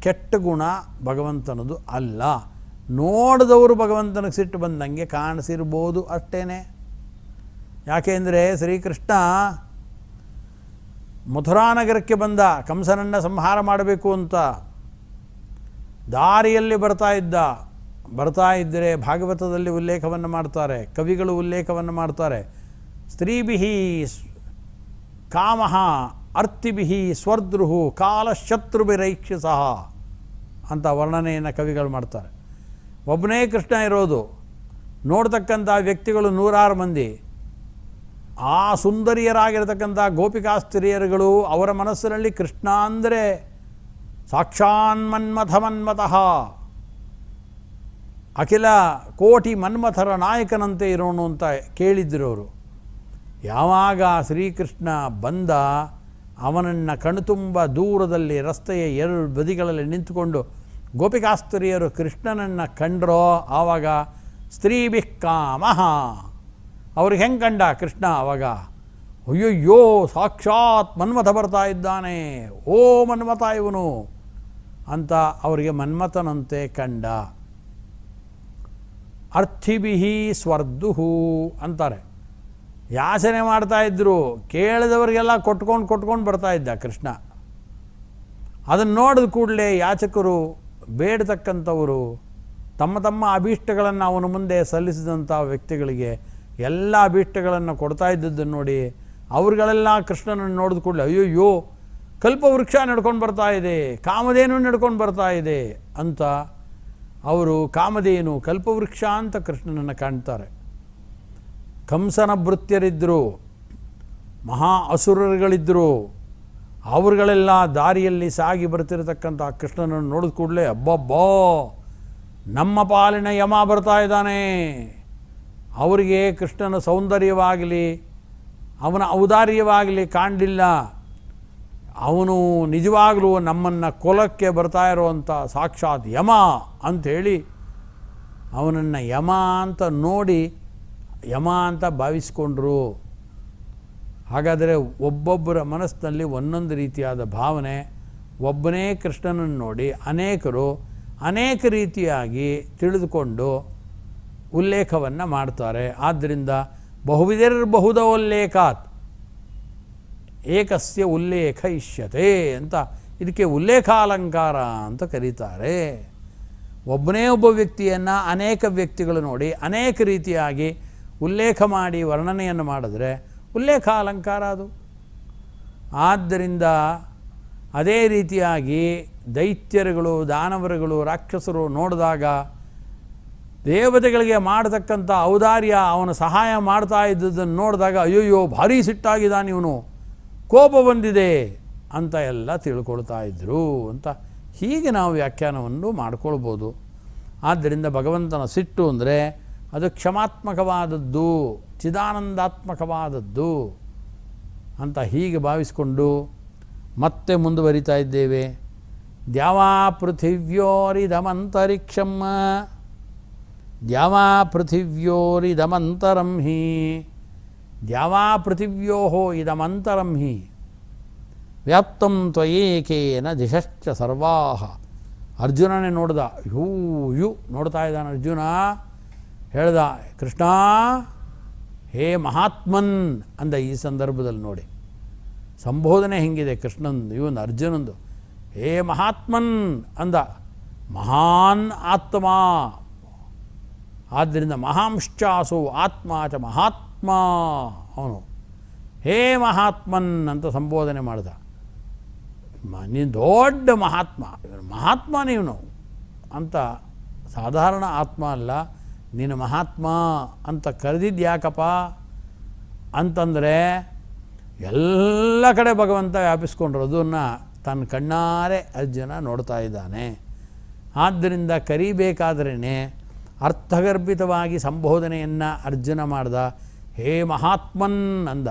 S3: ಕೆಟ್ಟ ಗುಣ ಭಗವಂತನದು ಅಲ್ಲ. ನೋಡಿದವರು ಭಗವಂತನಿಗೆ ಸಿಟ್ಟು ಬಂದಂಗೆ ಕಾಣಿಸಿರ್ಬೋದು ಅಷ್ಟೇ. ಯಾಕೆಂದರೆ ಶ್ರೀಕೃಷ್ಣ ಮಥುರಾನಗರಕ್ಕೆ ಬಂದ ಕಂಸನನ್ನು ಸಂಹಾರ ಮಾಡಬೇಕು ಅಂತ. ದಾರಿಯಲ್ಲಿ ಬರ್ತಾ ಇದ್ದರೆ ಭಾಗವತದಲ್ಲಿ ಉಲ್ಲೇಖವನ್ನು ಮಾಡ್ತಾರೆ, ಕವಿಗಳು ಉಲ್ಲೇಖವನ್ನು ಮಾಡ್ತಾರೆ. ಸ್ತ್ರೀಭಿಃ ಕಾಮಃ ಅರ್ತಿಭಿಃ ಸ್ವರ್ದ್ರುಹು ಕಾಲಶತ್ರುಭಿರೈಕ್ಷಸಃ ಅಂತ ವರ್ಣನೆಯನ್ನು ಕವಿಗಳು ಮಾಡ್ತಾರೆ. ಒಬ್ಬನೇ ಕೃಷ್ಣ ಇರೋದು, ನೋಡ್ತಕ್ಕಂಥ ವ್ಯಕ್ತಿಗಳು ನೂರಾರು ಮಂದಿ. ಆ ಸುಂದರಿಯರಾಗಿರ್ತಕ್ಕಂಥ ಗೋಪಿಕಾಸ್ತ್ರೀಯರುಗಳು ಅವರ ಮನಸ್ಸಿನಲ್ಲಿ ಕೃಷ್ಣ ಅಂದರೆ ಸಾಕ್ಷಾನ್ ಮನ್ಮಥಃ, ಅಖಿಲ ಕೋಟಿ ಮನ್ಮಥರ ನಾಯಕನಂತೆ ಇರೋನು ಅಂತ ಕೇಳಿದ್ರು ಅವರು. ಯಾವಾಗ ಶ್ರೀಕೃಷ್ಣ ಬಂದ ಅವನನ್ನು ಕಣ್ತುಂಬ ದೂರದಲ್ಲಿ ರಸ್ತೆಯ ಎರಡು ಬದಿಗಳಲ್ಲಿ ನಿಂತುಕೊಂಡು ಗೋಪಿಕಾಸ್ತ್ರೀಯರು ಕೃಷ್ಣನನ್ನು ಕಂಡ್ರೋ ಆವಾಗ ಸ್ತ್ರೀಭಿಃ ಕಾಮಃ ಅವ್ರಿಗೆ ಹೆಂಗೆ ಕಂಡ ಕೃಷ್ಣ ಆವಾಗ, ಅಯ್ಯಯ್ಯೋ ಸಾಕ್ಷಾತ್ ಮನ್ಮಥ ಬರ್ತಾ ಇದ್ದಾನೆ, ಓ ಮನ್ಮಥ ಇವನು ಅಂತ ಅವರಿಗೆ ಮನ್ಮಥನಂತೆ ಕಂಡ. ಅರ್ಥಿಭಿಃ ಸ್ವರ್ದುಹು ಅಂತಾರೆ. ಯಾಚನೆ ಮಾಡ್ತಾಯಿದ್ರು, ಕೇಳಿದವರಿಗೆಲ್ಲ ಕೊಟ್ಕೊಂಡು ಬರ್ತಾ ಇದ್ದ ಕೃಷ್ಣ. ಅದನ್ನು ನೋಡಿದ ಕೂಡಲೇ ಯಾಚಕರು, ಬೇಡತಕ್ಕಂಥವರು ತಮ್ಮ ತಮ್ಮ ಅಭೀಷ್ಟಗಳನ್ನು ಅವನ ಮುಂದೆ ಸಲ್ಲಿಸಿದಂಥ ವ್ಯಕ್ತಿಗಳಿಗೆ ಎಲ್ಲ ಅಭೀಷ್ಟಗಳನ್ನು ಕೊಡ್ತಾ ಇದ್ದದ್ದನ್ನು ನೋಡಿ ಅವ್ರುಗಳೆಲ್ಲ ಕೃಷ್ಣನನ್ನು ನೋಡಿದ ಕೂಡಲೇ ಅಯ್ಯಯ್ಯೋ ಕಲ್ಪವೃಕ್ಷ ನಡ್ಕೊಂಡು ಬರ್ತಾ ಇದೆ, ಕಾಮಧೇನು ನಡ್ಕೊಂಡು ಬರ್ತಾ ಇದೆ ಅಂತ ಅವರು ಕಾಮಧೇನು ಕಲ್ಪವೃಕ್ಷ ಅಂತ ಕೃಷ್ಣನನ್ನು ಕಾಣ್ತಾರೆ. ಕಂಸನ ಭೃತ್ಯರಿದ್ದರು, ಮಹಾ ಅಸುರರುಗಳಿದ್ದರು. ಅವರುಗಳೆಲ್ಲ ದಾರಿಯಲ್ಲಿ ಸಾಗಿ ಬರ್ತಿರತಕ್ಕಂಥ ಕೃಷ್ಣನನ್ನು ನೋಡಿದ ಕೂಡಲೇ ಅಬ್ಬಬ್ಬಾ ನಮ್ಮ ಪಾಲಿನ ಯಮ ಬರ್ತಾ ಇದ್ದಾನೆ. ಅವರಿಗೆ ಕೃಷ್ಣನ ಸೌಂದರ್ಯವಾಗಲಿ ಅವನ ಔದಾರ್ಯವಾಗಲಿ ಕಾಣಲಿಲ್ಲ. ಅವನು ನಿಜವಾಗಲೂ ನಮ್ಮನ್ನು ಕೊಲಕ್ಕೆ ಬರ್ತಾ ಇರುವಂಥ ಸಾಕ್ಷಾತ್ ಯಮ ಅಂಥೇಳಿ ಅವನನ್ನು ಯಮ ಅಂತ ನೋಡಿ ಯಮ ಅಂತ ಭಾವಿಸ್ಕೊಂಡ್ರು. ಹಾಗಾದರೆ ಒಬ್ಬೊಬ್ಬರ ಮನಸ್ಸಿನಲ್ಲಿ ಒಂದೊಂದು ರೀತಿಯಾದ ಭಾವನೆ. ಒಬ್ಬನೇ ಕೃಷ್ಣನನ್ನು ನೋಡಿ ಅನೇಕರು ಅನೇಕ ರೀತಿಯಾಗಿ ತಿಳಿದುಕೊಂಡು ಉಲ್ಲೇಖವನ್ನು ಮಾಡ್ತಾರೆ. ಆದ್ದರಿಂದ ಬಹುವಿಧರ್ಬಹುಧ ಉಲ್ಲೇಖಾತ್ ಏಕಸ್ಯ ಉಲ್ಲೇಖ ಇಷ್ಯತೆ ಅಂತ ಇದಕ್ಕೆ ಉಲ್ಲೇಖಾಲಂಕಾರ ಅಂತ ಕರೀತಾರೆ. ಒಬ್ಬನೇ ಒಬ್ಬ ವ್ಯಕ್ತಿಯನ್ನು ಅನೇಕ ವ್ಯಕ್ತಿಗಳು ನೋಡಿ ಅನೇಕ ರೀತಿಯಾಗಿ ಉಲ್ಲೇಖ ಮಾಡಿ ವರ್ಣನೆಯನ್ನು ಮಾಡಿದ್ರೆ ಉಲ್ಲೇಖಾಲಂಕಾರ ಅದು. ಆದ್ದರಿಂದ ಅದೇ ರೀತಿಯಾಗಿ ದೈತ್ಯರುಗಳು, ದಾನವರುಗಳು, ರಾಕ್ಷಸರು ನೋಡಿದಾಗ ದೇವತೆಗಳಿಗೆ ಮಾಡತಕ್ಕಂಥ ಔದಾರ್ಯ, ಅವನ ಸಹಾಯ ಮಾಡ್ತಾ ಇದ್ದದ್ದನ್ನು ನೋಡಿದಾಗ ಅಯ್ಯಯ್ಯೋ ಭಾರೀ ಸಿಟ್ಟಾಗಿದ್ದಾನೆ ಇವನು, ಕೋಪ ಬಂದಿದೆ ಅಂತ ಎಲ್ಲ ತಿಳ್ಕೊಳ್ತಾ ಇದ್ದರು ಅಂತ ಹೀಗೆ ನಾವು ವ್ಯಾಖ್ಯಾನವನ್ನು ಮಾಡ್ಕೊಳ್ಬೋದು. ಆದ್ದರಿಂದ ಭಗವಂತನ ಸಿಟ್ಟು ಅಂದರೆ ಅದು ಕ್ಷಮಾತ್ಮಕವಾದದ್ದು ಚಿದಾನಂದಾತ್ಮಕವಾದದ್ದು ಅಂತ ಹೀಗೆ ಭಾವಿಸಿಕೊಂಡು ಮತ್ತೆ ಮುಂದುವರಿತಾ ಇದ್ದೇವೆ. ದ್ಯಾವಾ ಪೃಥಿವ್ಯೋರಿದಮಂತರಿಕ್ಷಂ ದ್ಯಾವಾ ಪೃಥಿವ್ಯೋರಿದಮಂತರಂ ಹಿ ದ್ಯಾವಾ ಪೃಥಿವ್ಯೋ ಇದಮಂತರಂ ಹಿ ವ್ಯಾಪ್ತಂ ತ್ವಯೇಕೇನ ದಿಶಶ್ಚ ಸರ್ವಾಹ. ಅರ್ಜುನನೇ ನೋಡ್ದ, ಯೂ ನೋಡ್ತಾ ಇದ್ದಾನೆ ಅರ್ಜುನ. ಹೇಳ್ದ, ಕೃಷ್ಣ ಹೇ ಮಹಾತ್ಮನ್ ಅಂದ. ಈ ಸಂದರ್ಭದಲ್ಲಿ ನೋಡಿ ಸಂಬೋಧನೆ ಹೆಂಗಿದೆ ಕೃಷ್ಣಂದು, ಇವನು ಅರ್ಜುನಂದು. ಹೇ ಮಹಾತ್ಮನ್ ಅಂದ. ಮಹಾನ್ ಆತ್ಮ, ಆದ್ದರಿಂದ ಮಹಾಂಶ್ಚಾಸು ಆತ್ಮ ಚ ಮಹಾತ್ಮ ಅವನು. ಹೇ ಮಹಾತ್ಮನ್ ಅಂತ ಸಂಬೋಧನೆ ಮಾಡ್ದ. ನೀನು ದೊಡ್ಡ ಮಹಾತ್ಮ, ಮಹಾತ್ಮ ನೀನು ಅಂತ. ಸಾಧಾರಣ ಆತ್ಮ ಅಲ್ಲ, ನೀನು ಮಹಾತ್ಮ ಅಂತ ಕರೆದಿದ್ದು ಯಾಕಪ್ಪ ಅಂತಂದರೆ ಎಲ್ಲ ಕಡೆ ಭಗವಂತ ವ್ಯಾಪಿಸ್ಕೊಂಡಿರೋದನ್ನು ತನ್ನ ಕಣ್ಣಾರೆ ಅರ್ಜುನ ನೋಡ್ತಾ ಇದ್ದಾನೆ. ಆದ್ದರಿಂದ ಕರಿಬೇಕಾದ್ರೇ ಅರ್ಥಗರ್ಭಿತವಾಗಿ ಸಂಬೋಧನೆಯನ್ನು ಅರ್ಜುನ ಮಾಡ್ದ. ಹೇ ಮಹಾತ್ಮನ್ ಅಂದ.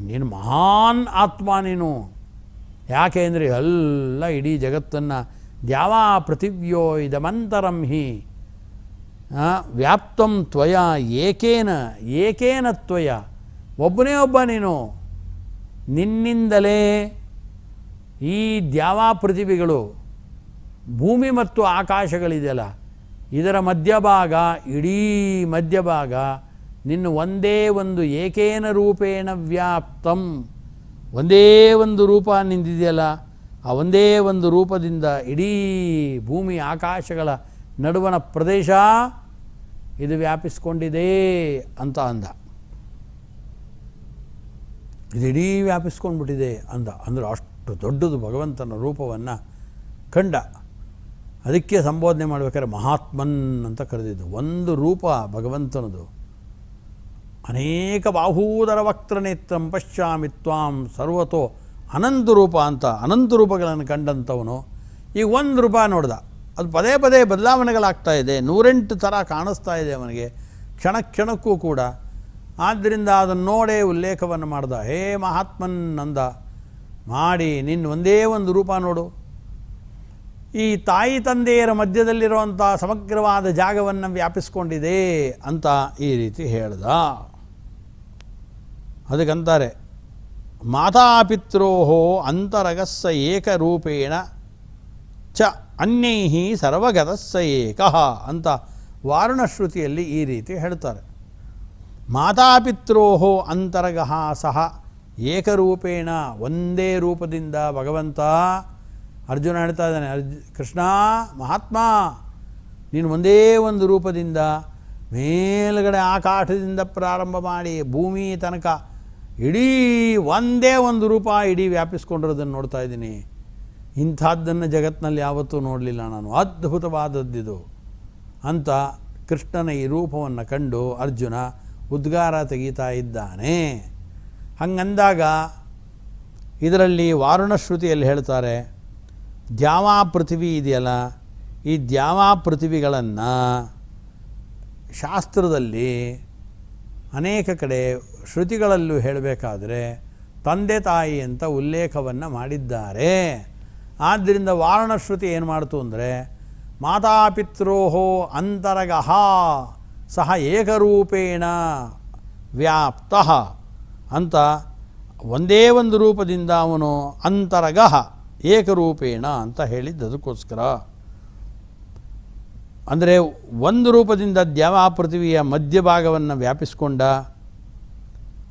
S3: ನೀನು ಮಹಾನ್ ಆತ್ಮ ನೀನು. ಯಾಕೆ ಅಂದರೆ ಎಲ್ಲ ಇಡೀ ಜಗತ್ತನ್ನು ದ್ಯಾವಾ ಪೃಥಿವ್ಯೋ ಇದಮಂತರಂ ಹಿ ವ್ಯಾಪ್ತಂ ತ್ವಯ ಏಕೇನ ತ್ವಯ, ಒಬ್ಬನೇ ಒಬ್ಬ ನೀನು. ನಿನ್ನಿಂದಲೇ ಈ ದ್ಯಾವಾ ಪೃಥಿವಿಗಳು, ಭೂಮಿ ಮತ್ತು ಆಕಾಶಗಳಿದೆಯಲ್ಲ, ಇದರ ಮಧ್ಯಭಾಗ, ಇಡೀ ಮಧ್ಯಭಾಗ ನಿನ್ನ ಒಂದೇ ಒಂದು ಏಕೇನ ರೂಪೇಣ ವ್ಯಾಪ್ತಂ, ಒಂದೇ ಒಂದು ರೂಪ ನಿಂದಿದೆಯಲ್ಲ, ಆ ಒಂದೇ ಒಂದು ರೂಪದಿಂದ ಇಡೀ ಭೂಮಿ ಆಕಾಶಗಳ ನಡುವಣ ಪ್ರದೇಶ ಇದು ವ್ಯಾಪಿಸ್ಕೊಂಡಿದೆ ಅಂತ ಅಂದ. ಇದು ಇಡೀ ವ್ಯಾಪಿಸ್ಕೊಂಡ್ಬಿಟ್ಟಿದೆ ಅಂದ. ಅಂದರೆ ಅಷ್ಟು ದೊಡ್ಡದು ಭಗವಂತನ ರೂಪವನ್ನು ಕಂಡ. ಅದಕ್ಕೆ ಸಂಬೋಧನೆ ಮಾಡಬೇಕಾದ್ರೆ ಮಹಾತ್ಮನ್ ಅಂತ ಕರೆದಿದ್ದು. ಒಂದು ರೂಪ ಭಗವಂತನದು. ಅನೇಕ ಬಾಹೂದರ ವಕ್ತ್ರನೇತ್ರಂ ಪಶ್ಯಾಮಿ ತ್ವಾಂ ಸರ್ವತೋ ಅನಂತ ರೂಪ ಅಂತ ಅನಂತ ರೂಪಗಳನ್ನು ಕಂಡಂಥವನು ಈಗ ಒಂದು ರೂಪ ನೋಡ್ದ. ಅದು ಪದೇ ಪದೇ ಬದಲಾವಣೆಗಳಾಗ್ತಾ ಇದೆ, 108 ಥರ ಕಾಣಿಸ್ತಾ ಇದೆ ಅವನಿಗೆ ಕ್ಷಣ ಕ್ಷಣಕ್ಕೂ ಕೂಡ. ಆದ್ದರಿಂದ ಅದನ್ನು ನೋಡೇ ಉಲ್ಲೇಖವನ್ನು ಮಾಡ್ದ. ಹೇ ಮಹಾತ್ಮನ್ ಅಂದ. ಮಾಡಿ ನಿನ್ನ ಒಂದೇ ಒಂದು ರೂಪ ನೋಡು, ಈ ತಾಯಿ ತಂದೆಯರ ಮಧ್ಯದಲ್ಲಿರುವಂಥ ಸಮಗ್ರವಾದ ಜಾಗವನ್ನು ವ್ಯಾಪಿಸ್ಕೊಂಡಿದೆ ಅಂತ ಈ ರೀತಿ ಹೇಳ್ದ. ಅದಕ್ಕಂತಾರೆ ಮಾತಾಪಿತ್ರೋ ಅಂತರಗಸ್ಸ ಏಕರೂಪೇಣ ಚ ಅನ್ಯೈಹಿ ಸರ್ವಗತಸ್ಸ ಏಕಃ ಅಂತ ವಾರಣಶ್ರುತಿಯಲ್ಲಿ ಈ ರೀತಿ ಹೇಳ್ತಾರೆ. ಮಾತಾಪಿತ್ರೋ ಅಂತರಗಃ ಸಹ ಏಕರೂಪೇಣ, ಒಂದೇ ರೂಪದಿಂದ ಭಗವಂತ. ಅರ್ಜುನ ಹೇಳ್ತಾ ಇದ್ದಾನೆ, ಕೃಷ್ಣ ಮಹಾತ್ಮ ನೀನು ಒಂದೇ ಒಂದು ರೂಪದಿಂದ ಮೇಲುಗಡೆ ಆಕಾಶದಿಂದ ಪ್ರಾರಂಭ ಮಾಡಿ ಭೂಮಿ ತನಕ ಇಡೀ ಒಂದೇ ಒಂದು ರೂಪ ಇಡೀ ವ್ಯಾಪಿಸ್ಕೊಂಡಿರೋದನ್ನು ನೋಡ್ತಾ ಇದ್ದೀನಿ. ಇಂಥದ್ದನ್ನು ಜಗತ್ತಿನಲ್ಲಿ ಯಾವತ್ತೂ ನೋಡಲಿಲ್ಲ ನಾನು, ಅದ್ಭುತವಾದದ್ದಿದು ಅಂತ ಕೃಷ್ಣನ ಈ ರೂಪವನ್ನು ಕಂಡು ಅರ್ಜುನ ಉದ್ಗಾರ ತೆಗೀತಾ ಇದ್ದಾನೆ. ಹಂಗಂದಾಗ ಇದರಲ್ಲಿ ವಾರುಣಶ್ರುತಿಯಲ್ಲಿ ಹೇಳ್ತಾರೆ, ದ್ಯಾವಾ ಪೃಥಿವಿ ಇದೆಯಲ್ಲ, ಈ ದ್ಯಾವಾ ಪೃಥಿವಿಗಳನ್ನು ಶಾಸ್ತ್ರದಲ್ಲಿ ಅನೇಕ ಕಡೆ ಶ್ರುತಿಗಳಲ್ಲೂ ಹೇಳಬೇಕಾದ್ರೆ ತಂದೆ ತಾಯಿ ಅಂತ ಉಲ್ಲೇಖವನ್ನು ಮಾಡಿದ್ದಾರೆ. ಆದ್ದರಿಂದ ವಾರಣಶ್ರುತಿ ಏನು ಮಾಡ್ತು ಅಂದರೆ ಮಾತಾಪಿತ್ರೋ ಅಂತರಗಃ ಸಹ ಏಕರೂಪೇಣ ವ್ಯಾಪ್ತಃ ಅಂತ ಒಂದೇ ಒಂದು ರೂಪದಿಂದ ಅವನು ಅಂತರಗಃ ಏಕರೂಪೇಣ ಅಂತ ಹೇಳಿದ್ದು ಅದಕ್ಕೋಸ್ಕರ. ಅಂದರೆ ಒಂದು ರೂಪದಿಂದ ದ್ಯಾವಾ ಪೃಥಿವಿಯ ಮಧ್ಯಭಾಗವನ್ನು ವ್ಯಾಪಿಸ್ಕೊಂಡ.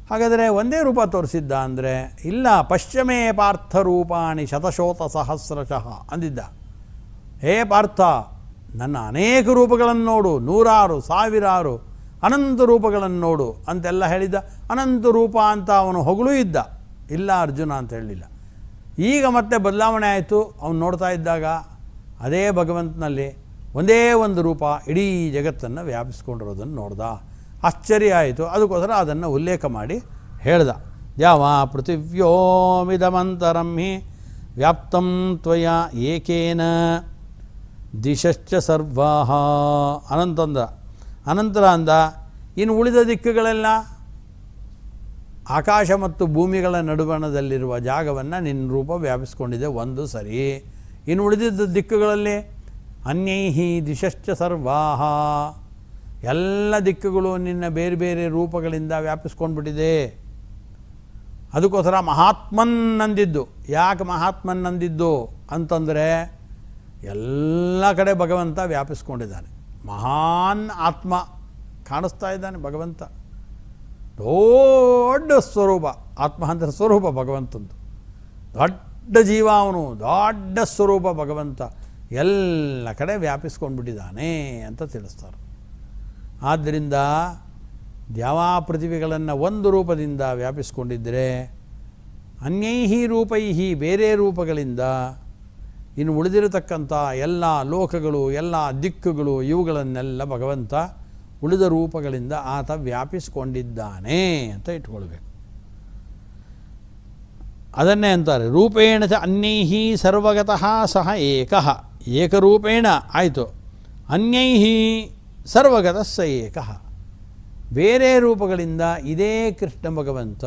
S3: ಹಾಗಾದರೆ ಒಂದೇ ರೂಪ ತೋರಿಸಿದ್ದ ಅಂದರೆ ಇಲ್ಲ, ಪಶ್ಚಿಮೇ ಪಾರ್ಥ ರೂಪಾಣಿ ಶತಶೋತ ಸಹಸ್ರಶಃ ಅಂದಿದ್ದ. ಹೇ ಪಾರ್ಥ, ನನ್ನ ಅನೇಕ ರೂಪಗಳನ್ನು ನೋಡು, 100 ಸಾವಿರಾರು ಅನಂತ ರೂಪಗಳನ್ನು ನೋಡು ಅಂತೆಲ್ಲ ಹೇಳಿದ್ದ. ಅನಂತ ರೂಪ ಅಂತ ಅವನು ಹೊಗಳೂ ಇದ್ದ, ಇಲ್ಲ ಅರ್ಜುನ ಅಂತ ಹೇಳಲಿಲ್ಲ. ಈಗ ಮತ್ತೆ ಬದಲಾವಣೆ ಆಯಿತು. ಅವನು ನೋಡ್ತಾ ಇದ್ದಾಗ ಅದೇ ಭಗವಂತನಲ್ಲಿ ಒಂದೇ ಒಂದು ರೂಪ ಇಡೀ ಜಗತ್ತನ್ನು ವ್ಯಾಪಿಸ್ಕೊಂಡಿರೋದನ್ನು ನೋಡ್ದ. ಆಶ್ಚರ್ಯ ಆಯಿತು. ಅದಕ್ಕೋಸ್ಕರ ಅದನ್ನು ಉಲ್ಲೇಖ ಮಾಡಿ ಹೇಳ್ದ. ದ್ಯಾವಾ ಪೃಥಿವ್ಯೋಮಿದಮಂತರಂ ಹಿ ವ್ಯಾಪ್ತಂ ತ್ವಯ ಏಕೇನ ದಿಶಶ್ಚ ಸರ್ವಾಹ ಅನಂತರ ಅಂದ. ಇನ್ನು ಉಳಿದ ದಿಕ್ಕುಗಳೆಲ್ಲ ಆಕಾಶ ಮತ್ತು ಭೂಮಿಗಳ ನಡುವಣದಲ್ಲಿರುವ ಜಾಗವನ್ನು ನಿನ್ನ ರೂಪ ವ್ಯಾಪಿಸ್ಕೊಂಡಿದೆ, ಒಂದು ಸರಿ. ಇನ್ನು ಉಳಿದಿದ್ದ ದಿಕ್ಕುಗಳಲ್ಲಿ ಅನ್ಯೈಹಿ ದಿಶಶ್ಚ ಸರ್ವಾಹ, ಎಲ್ಲ ದಿಕ್ಕುಗಳು ನಿನ್ನ ಬೇರೆ ಬೇರೆ ರೂಪಗಳಿಂದ ವ್ಯಾಪಿಸ್ಕೊಂಡ್ಬಿಟ್ಟಿದೆ. ಅದಕ್ಕೋಸ್ಕರ ಮಹಾತ್ಮನ್ ಅಂದಿದ್ದು. ಯಾಕೆ ಮಹಾತ್ಮನ್ ಅಂದಿದ್ದು ಅಂತಂದರೆ ಎಲ್ಲ ಕಡೆ ಭಗವಂತ ವ್ಯಾಪಿಸ್ಕೊಂಡಿದ್ದಾನೆ. ಮಹಾನ್ ಆತ್ಮ ಕಾಣಿಸ್ತಾ ಇದ್ದಾನೆ ಭಗವಂತ. ದೊಡ್ಡ ಸ್ವರೂಪ, ಆತ್ಮ ಅಂದರೆ ಸ್ವರೂಪ ಭಗವಂತಂದು. ದೊಡ್ಡ ಜೀವ ಅವನು, ದೊಡ್ಡ ಸ್ವರೂಪ ಭಗವಂತ ಎಲ್ಲ ಕಡೆ ವ್ಯಾಪಿಸ್ಕೊಂಡ್ಬಿಟ್ಟಿದ್ದಾನೆ ಅಂತ ತಿಳಿಸ್ತಾರೆ. ಆದ್ದರಿಂದ ದ್ಯಾವಾ ಪೃಥಿವಿಗಳನ್ನು ಒಂದು ರೂಪದಿಂದ ವ್ಯಾಪಿಸ್ಕೊಂಡಿದ್ದರೆ ಅನ್ಯೈಹಿ ರೂಪೈಹಿ ಬೇರೆ ರೂಪಗಳಿಂದ ಇನ್ನು ಉಳಿದಿರತಕ್ಕಂಥ ಎಲ್ಲ ಲೋಕಗಳು, ಎಲ್ಲ ದಿಕ್ಕುಗಳು, ಇವುಗಳನ್ನೆಲ್ಲ ಭಗವಂತ ಉಳಿದ ರೂಪಗಳಿಂದ ಆತ ವ್ಯಾಪಿಸಿಕೊಂಡಿದ್ದಾನೆ ಅಂತ ಇಟ್ಕೊಳ್ಬೇಕು. ಅದನ್ನೇ ಅಂತಾರೆ ರೂಪೇಣ ಚ ಅನ್ಯೈಹಿ ಸರ್ವಗತಃ ಸಹ ಏಕಃ. ಏಕರೂಪೇಣ ಆಯಿತು, ಅನ್ಯೈಹಿ ಸರ್ವಗತಃ ಸ ಏಕಃ. ಬೇರೆ ರೂಪಗಳಿಂದ ಇದೇ ಕೃಷ್ಣ ಭಗವಂತ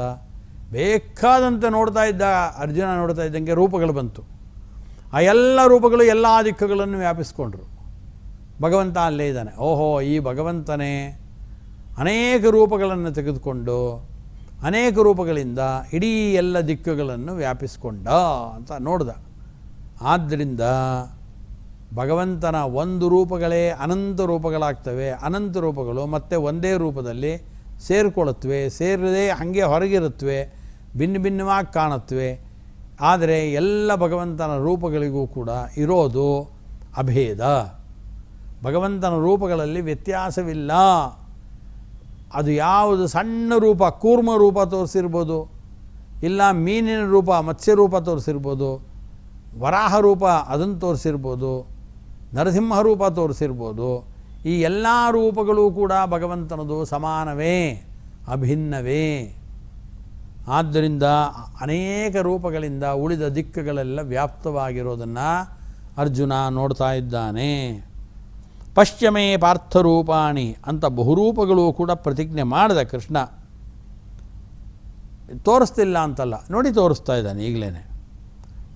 S3: ಬೇಕಾದಂತೆ ನೋಡ್ತಾ ಇದ್ದ. ಅರ್ಜುನ ನೋಡ್ತಾ ಇದ್ದಂಗೆ ರೂಪಗಳು ಬಂತು. ಆ ಎಲ್ಲ ರೂಪಗಳು ಎಲ್ಲ ದಿಕ್ಕುಗಳನ್ನು ವ್ಯಾಪಿಸ್ಕೊಂಡ್ರು. ಭಗವಂತ ಅಲ್ಲೇ ಇದ್ದಾನೆ. ಓಹೋ, ಈ ಭಗವಂತನೇ ಅನೇಕ ರೂಪಗಳನ್ನು ತೆಗೆದುಕೊಂಡು ಅನೇಕ ರೂಪಗಳಿಂದ ಇಡೀ ಎಲ್ಲ ದಿಕ್ಕುಗಳನ್ನು ವ್ಯಾಪಿಸ್ಕೊಂಡ ಅಂತ ನೋಡ್ದ. ಆದ್ದರಿಂದ ಭಗವಂತನ ಒಂದು ರೂಪಗಳೇ ಅನಂತ ರೂಪಗಳಾಗ್ತವೆ. ಅನಂತ ರೂಪಗಳು ಮತ್ತೆ ಒಂದೇ ರೂಪದಲ್ಲಿ ಸೇರಿಕೊಳ್ಳುತ್ತವೆ. ಸೇರದೆ ಹಾಗೆ ಹೊರಗಿರುತ್ತವೆ, ಭಿನ್ನ ಭಿನ್ನವಾಗಿ ಕಾಣುತ್ತವೆ. ಆದರೆ ಎಲ್ಲ ಭಗವಂತನ ರೂಪಗಳಿಗೂ ಕೂಡ ಇರೋದು ಅಭೇದ. ಭಗವಂತನ ರೂಪಗಳಲ್ಲಿ ವ್ಯತ್ಯಾಸವಿಲ್ಲ. ಅದು ಯಾವುದು ಸಣ್ಣ ರೂಪ, ಕೂರ್ಮ ರೂಪ ತೋರಿಸಿರ್ಬೋದು, ಇಲ್ಲ ಮೀನಿನ ರೂಪ, ಮತ್ಸ್ಯ ರೂಪ ತೋರಿಸಿರ್ಬೋದು, ವರಾಹ ರೂಪ ಅದನ್ನು ತೋರಿಸಿರ್ಬೋದು, ನರಸಿಂಹ ರೂಪ ತೋರಿಸಿರ್ಬೋದು. ಈ ಎಲ್ಲ ರೂಪಗಳು ಕೂಡ ಭಗವಂತನದು ಸಮಾನವೇ, ಅಭಿನ್ನವೇ. ಆದ್ದರಿಂದ ಅನೇಕ ರೂಪಗಳಿಂದ ಉಳಿದ ದಿಕ್ಕುಗಳೆಲ್ಲ ವ್ಯಾಪ್ತವಾಗಿರೋದನ್ನು ಅರ್ಜುನ ನೋಡ್ತಾ ಇದ್ದಾನೆ. ಪಶ್ಚಿಮೇ ಪಾರ್ಥರೂಪಾಣಿ ಅಂತ ಬಹುರೂಪಗಳು ಕೂಡ ಪ್ರತಿಜ್ಞೆ ಮಾಡಿದ ಕೃಷ್ಣ. ತೋರಿಸ್ತಿಲ್ಲ ಅಂತಲ್ಲ, ನೋಡಿ ತೋರಿಸ್ತಾ ಇದ್ದಾನೆ ಈಗಲೇ.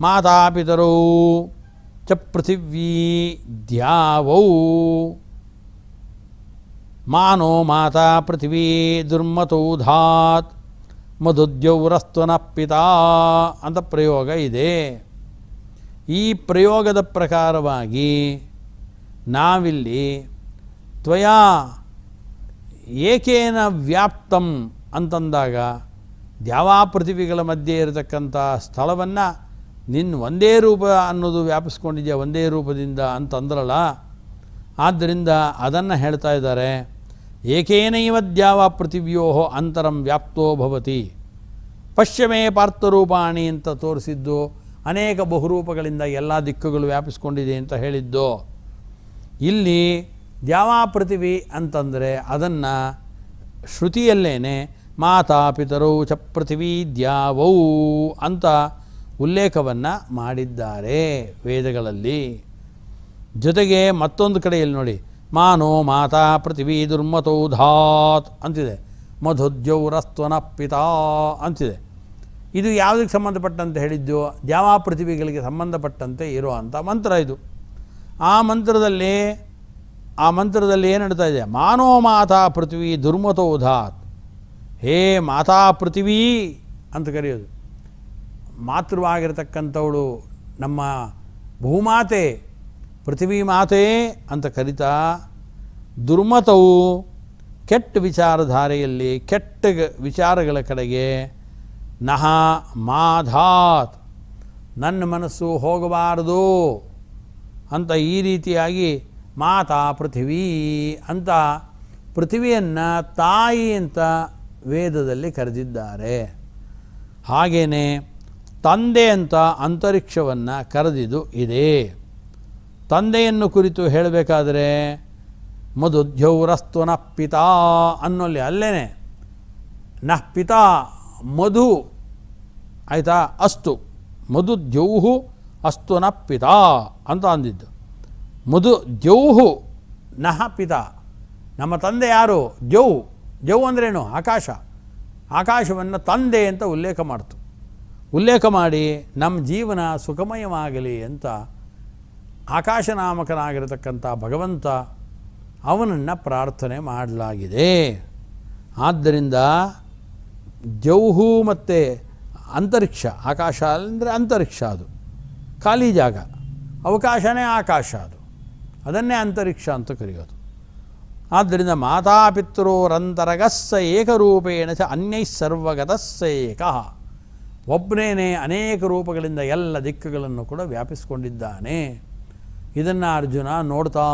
S3: ಮಾತಾಪಿತರೌ ಚ ಪೃಥಿವೀ ದ್ಯಾವೌ ಮಾನೋ ಮಾತಾ ಪೃಥಿವೀ ದುರ್ಮತೌ ಧಾತ್ ಮಧುದ್ಯೌರಸ್ತ್ವನ ಪಿತಾ ಅಂತ ಪ್ರಯೋಗ ಇದೆ. ಈ ಪ್ರಯೋಗದ ಪ್ರಕಾರವಾಗಿ ನಾವಿಲ್ಲಿ ತ್ವಯಾ ಏಕೇನ ವ್ಯಾಪ್ತಂ ಅಂತಂದಾಗ ದ್ಯಾವಾ ಪೃಥಿವಿಗಳ ಮಧ್ಯೆ ಇರತಕ್ಕಂಥ ಸ್ಥಳವನ್ನು ನಿನ್ನ ಒಂದೇ ರೂಪ ಅನ್ನೋದು ವ್ಯಾಪಿಸ್ಕೊಂಡಿದೆಯಾ ಒಂದೇ ರೂಪದಿಂದ ಅಂತಂದ್ರಲ್ಲ. ಆದ್ದರಿಂದ ಅದನ್ನು ಹೇಳ್ತಾ ಇದ್ದಾರೆ. ಏಕೇನೈವ ದ್ಯಾವಾ ಪೃಥಿವ್ಯೋ ಅಂತರಂ ವ್ಯಾಪ್ತೋ ಭವತಿ. ಪಶ್ಚಿಮೇ ಪಾರ್ಥರೂಪಾಣಿ ಅಂತ ತೋರಿಸಿದ್ದು ಅನೇಕ ಬಹುರೂಪಗಳಿಂದ ಎಲ್ಲ ದಿಕ್ಕುಗಳು ವ್ಯಾಪಿಸ್ಕೊಂಡಿದೆ ಅಂತ ಹೇಳಿದ್ದು. ಇಲ್ಲಿ ದ್ಯಾವಾ ಪೃಥಿವಿ ಅಂತಂದರೆ ಅದನ್ನು ಶ್ರುತಿಯಲ್ಲೇನೆ ಮಾತಾ ಪಿತರೌ ಚ ಪೃಥಿವೀ ದ್ಯಾವೌ ಅಂತ ಉಲ್ಲೇಖವನ್ನು ಮಾಡಿದ್ದಾರೆ ವೇದಗಳಲ್ಲಿ. ಜೊತೆಗೆ ಮತ್ತೊಂದು ಕಡೆಯಲ್ಲಿ ನೋಡಿ, ಮಾನೋ ಮಾತಾ ಪೃಥಿವೀ ದುರ್ಮತೌ ಧಾತ್ ಅಂತಿದೆ, ಮಧುದ್ಯೌರಸ್ತ್ವನ ಪಿತಾ ಅಂತಿದೆ. ಇದು ಯಾವುದಕ್ಕೆ ಸಂಬಂಧಪಟ್ಟಂತೆ ಹೇಳಿದ್ದು? ದ್ಯಾವಾ ಪೃಥಿವಿಗಳಿಗೆ ಸಂಬಂಧಪಟ್ಟಂತೆ ಇರೋ ಅಂಥ ಮಂತ್ರ ಇದು. ಆ ಮಂತ್ರದಲ್ಲಿ ಏನು ಹೇಳ್ತಾ ಇದೆ? ಮಾನೋ ಮಾತಾ ಪೃಥ್ವಿ ದುರ್ಮತೋ ಧಾತ್. ಹೇ ಮಾತಾ ಪೃಥ್ವಿ ಅಂತ ಕರೆಯೋದು. ಮಾತೃವಾಗಿರತಕ್ಕಂಥವಳು ನಮ್ಮ ಭೂಮಾತೆ, ಪೃಥ್ವಿ ಮಾತೆ ಅಂತ ಕರಿತಾ, ದುರ್ಮತವು ಕೆಟ್ಟ ವಿಚಾರಧಾರೆಯಲ್ಲಿ ಕೆಟ್ಟ ವಿಚಾರಗಳ ಕಡೆಗೆ ನಹ ಮಾಧಾತ್ ನನ್ನ ಮನಸ್ಸು ಹೋಗಬಾರದು ಅಂತ ಈ ರೀತಿಯಾಗಿ ಮಾತಾ ಪೃಥ್ವಿ ಅಂತ ಪೃಥ್ವಿಯನ್ನು ತಾಯಿ ಅಂತ ವೇದದಲ್ಲಿ ಕರೆದಿದ್ದಾರೆ. ಹಾಗೆಯೇ ತಂದೆ ಅಂತ ಅಂತರಿಕ್ಷವನ್ನು ಕರೆದಿದ್ದು ಇದೆ. ತಂದೆಯನ್ನು ಕುರಿತು ಹೇಳಬೇಕಾದ್ರೆ ಮಧುದ್ಯೌರಸ್ತ್ವನ ಪಿತಾ ಅನ್ನೋಲ್ಲಿ ಅಲ್ಲೇನೆ ನಃ ಪಿತಾ ಮಧು ಆಯಿತಾ ಅಸ್ತು ಮಧುದ್ಯೌಹು ಅಸ್ತ್ವನ ಪಿತಾ ಅಂತ ಅಂದಿದ್ದು. ಮಧು ದ್ಯೌಹು ನಹ ಪಿತಾ. ನಮ್ಮ ತಂದೆ ಯಾರು? ದ್ಯೌ. ದ್ಯೌ ಅಂದ್ರೇನು? ಆಕಾಶ. ಆಕಾಶವನ್ನು ತಂದೆ ಅಂತ ಉಲ್ಲೇಖ ಮಾಡಿ ನಮ್ಮ ಜೀವನ ಸುಖಮಯವಾಗಲಿ ಅಂತ ಆಕಾಶನಾಮಕನಾಗಿರತಕ್ಕಂಥ ಭಗವಂತ ಅವನನ್ನು ಪ್ರಾರ್ಥನೆ ಮಾಡಲಾಗಿದೆ. ಆದ್ದರಿಂದ ಜೌಹು ಮತ್ತು ಅಂತರಿಕ್ಷ, ಆಕಾಶ ಅಂದರೆ ಅಂತರಿಕ್ಷ, ಅದು ಖಾಲಿ ಜಾಗ, ಅವಕಾಶನೇ ಆಕಾಶ, ಅದನ್ನೇ ಅಂತರಿಕ್ಷ ಅಂತ ಕರೆಯೋದು. ಆದ್ದರಿಂದ ಮಾತಾಪಿತೃರಂತರಗಸ್ಸ ಏಕರೂಪೇಣ ಚ ಅನ್ಯೈಸ್ಸರ್ವಗತಸ್ಸ ಏಕಃ, ಒಬ್ಬನೇ ಅನೇಕ ರೂಪಗಳಿಂದ ಎಲ್ಲ ದಿಕ್ಕುಗಳನ್ನು ಕೂಡ ವ್ಯಾಪಿಸಿಕೊಂಡಿದ್ದಾನೆ. ಇದನ್ನು ಅರ್ಜುನ ನೋಡ್ತಾ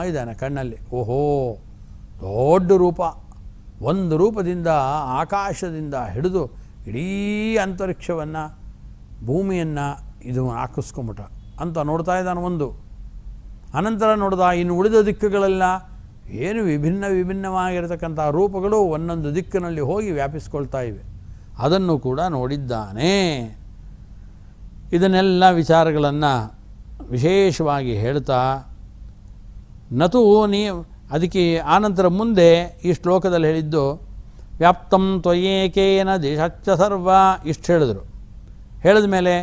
S3: ಇದ್ದಾನೆ ಕಣ್ಣಲ್ಲಿ. ಓಹೋ, ದೊಡ್ಡ ರೂಪ, ಒಂದು ರೂಪದಿಂದ ಆಕಾಶದಿಂದ ಹಿಡಿದು ಇಡೀ ಅಂತರಿಕ್ಷವನ್ನು, ಭೂಮಿಯನ್ನು ಇದು ಹಾಕಿಸ್ಕೊಂಬಿಟ್ಟ ಅಂತ ನೋಡ್ತಾ ಇದ್ದಾನೆ ಒಂದು. ಅನಂತರ ನೋಡ್ದ ಇನ್ನು ಉಳಿದ ದಿಕ್ಕುಗಳೆಲ್ಲ ಏನು ವಿಭಿನ್ನವಾಗಿರತಕ್ಕಂಥ ರೂಪಗಳು ಒಂದೊಂದು ದಿಕ್ಕಿನಲ್ಲಿ ಹೋಗಿ ವ್ಯಾಪಿಸ್ಕೊಳ್ತಾ ಇವೆ, ಅದನ್ನು ಕೂಡ ನೋಡಿದ್ದಾನೆ. ಇದನ್ನೆಲ್ಲ ವಿಚಾರಗಳನ್ನು ವಿಶೇಷವಾಗಿ ಹೇಳ್ತಾ ನತು ಅದಕ್ಕೆ ಆನಂತರ ಮುಂದೆ ಈ ಶ್ಲೋಕದಲ್ಲಿ ಹೇಳಿದ್ದು ವ್ಯಾಪ್ತಂ ತ್ವಯೇಕೇನ ದೇಶಚ್ಚ ಸರ್ವ ಇಷ್ಟು ಹೇಳಿದರು. ಹೇಳಿದ ಮೇಲೆ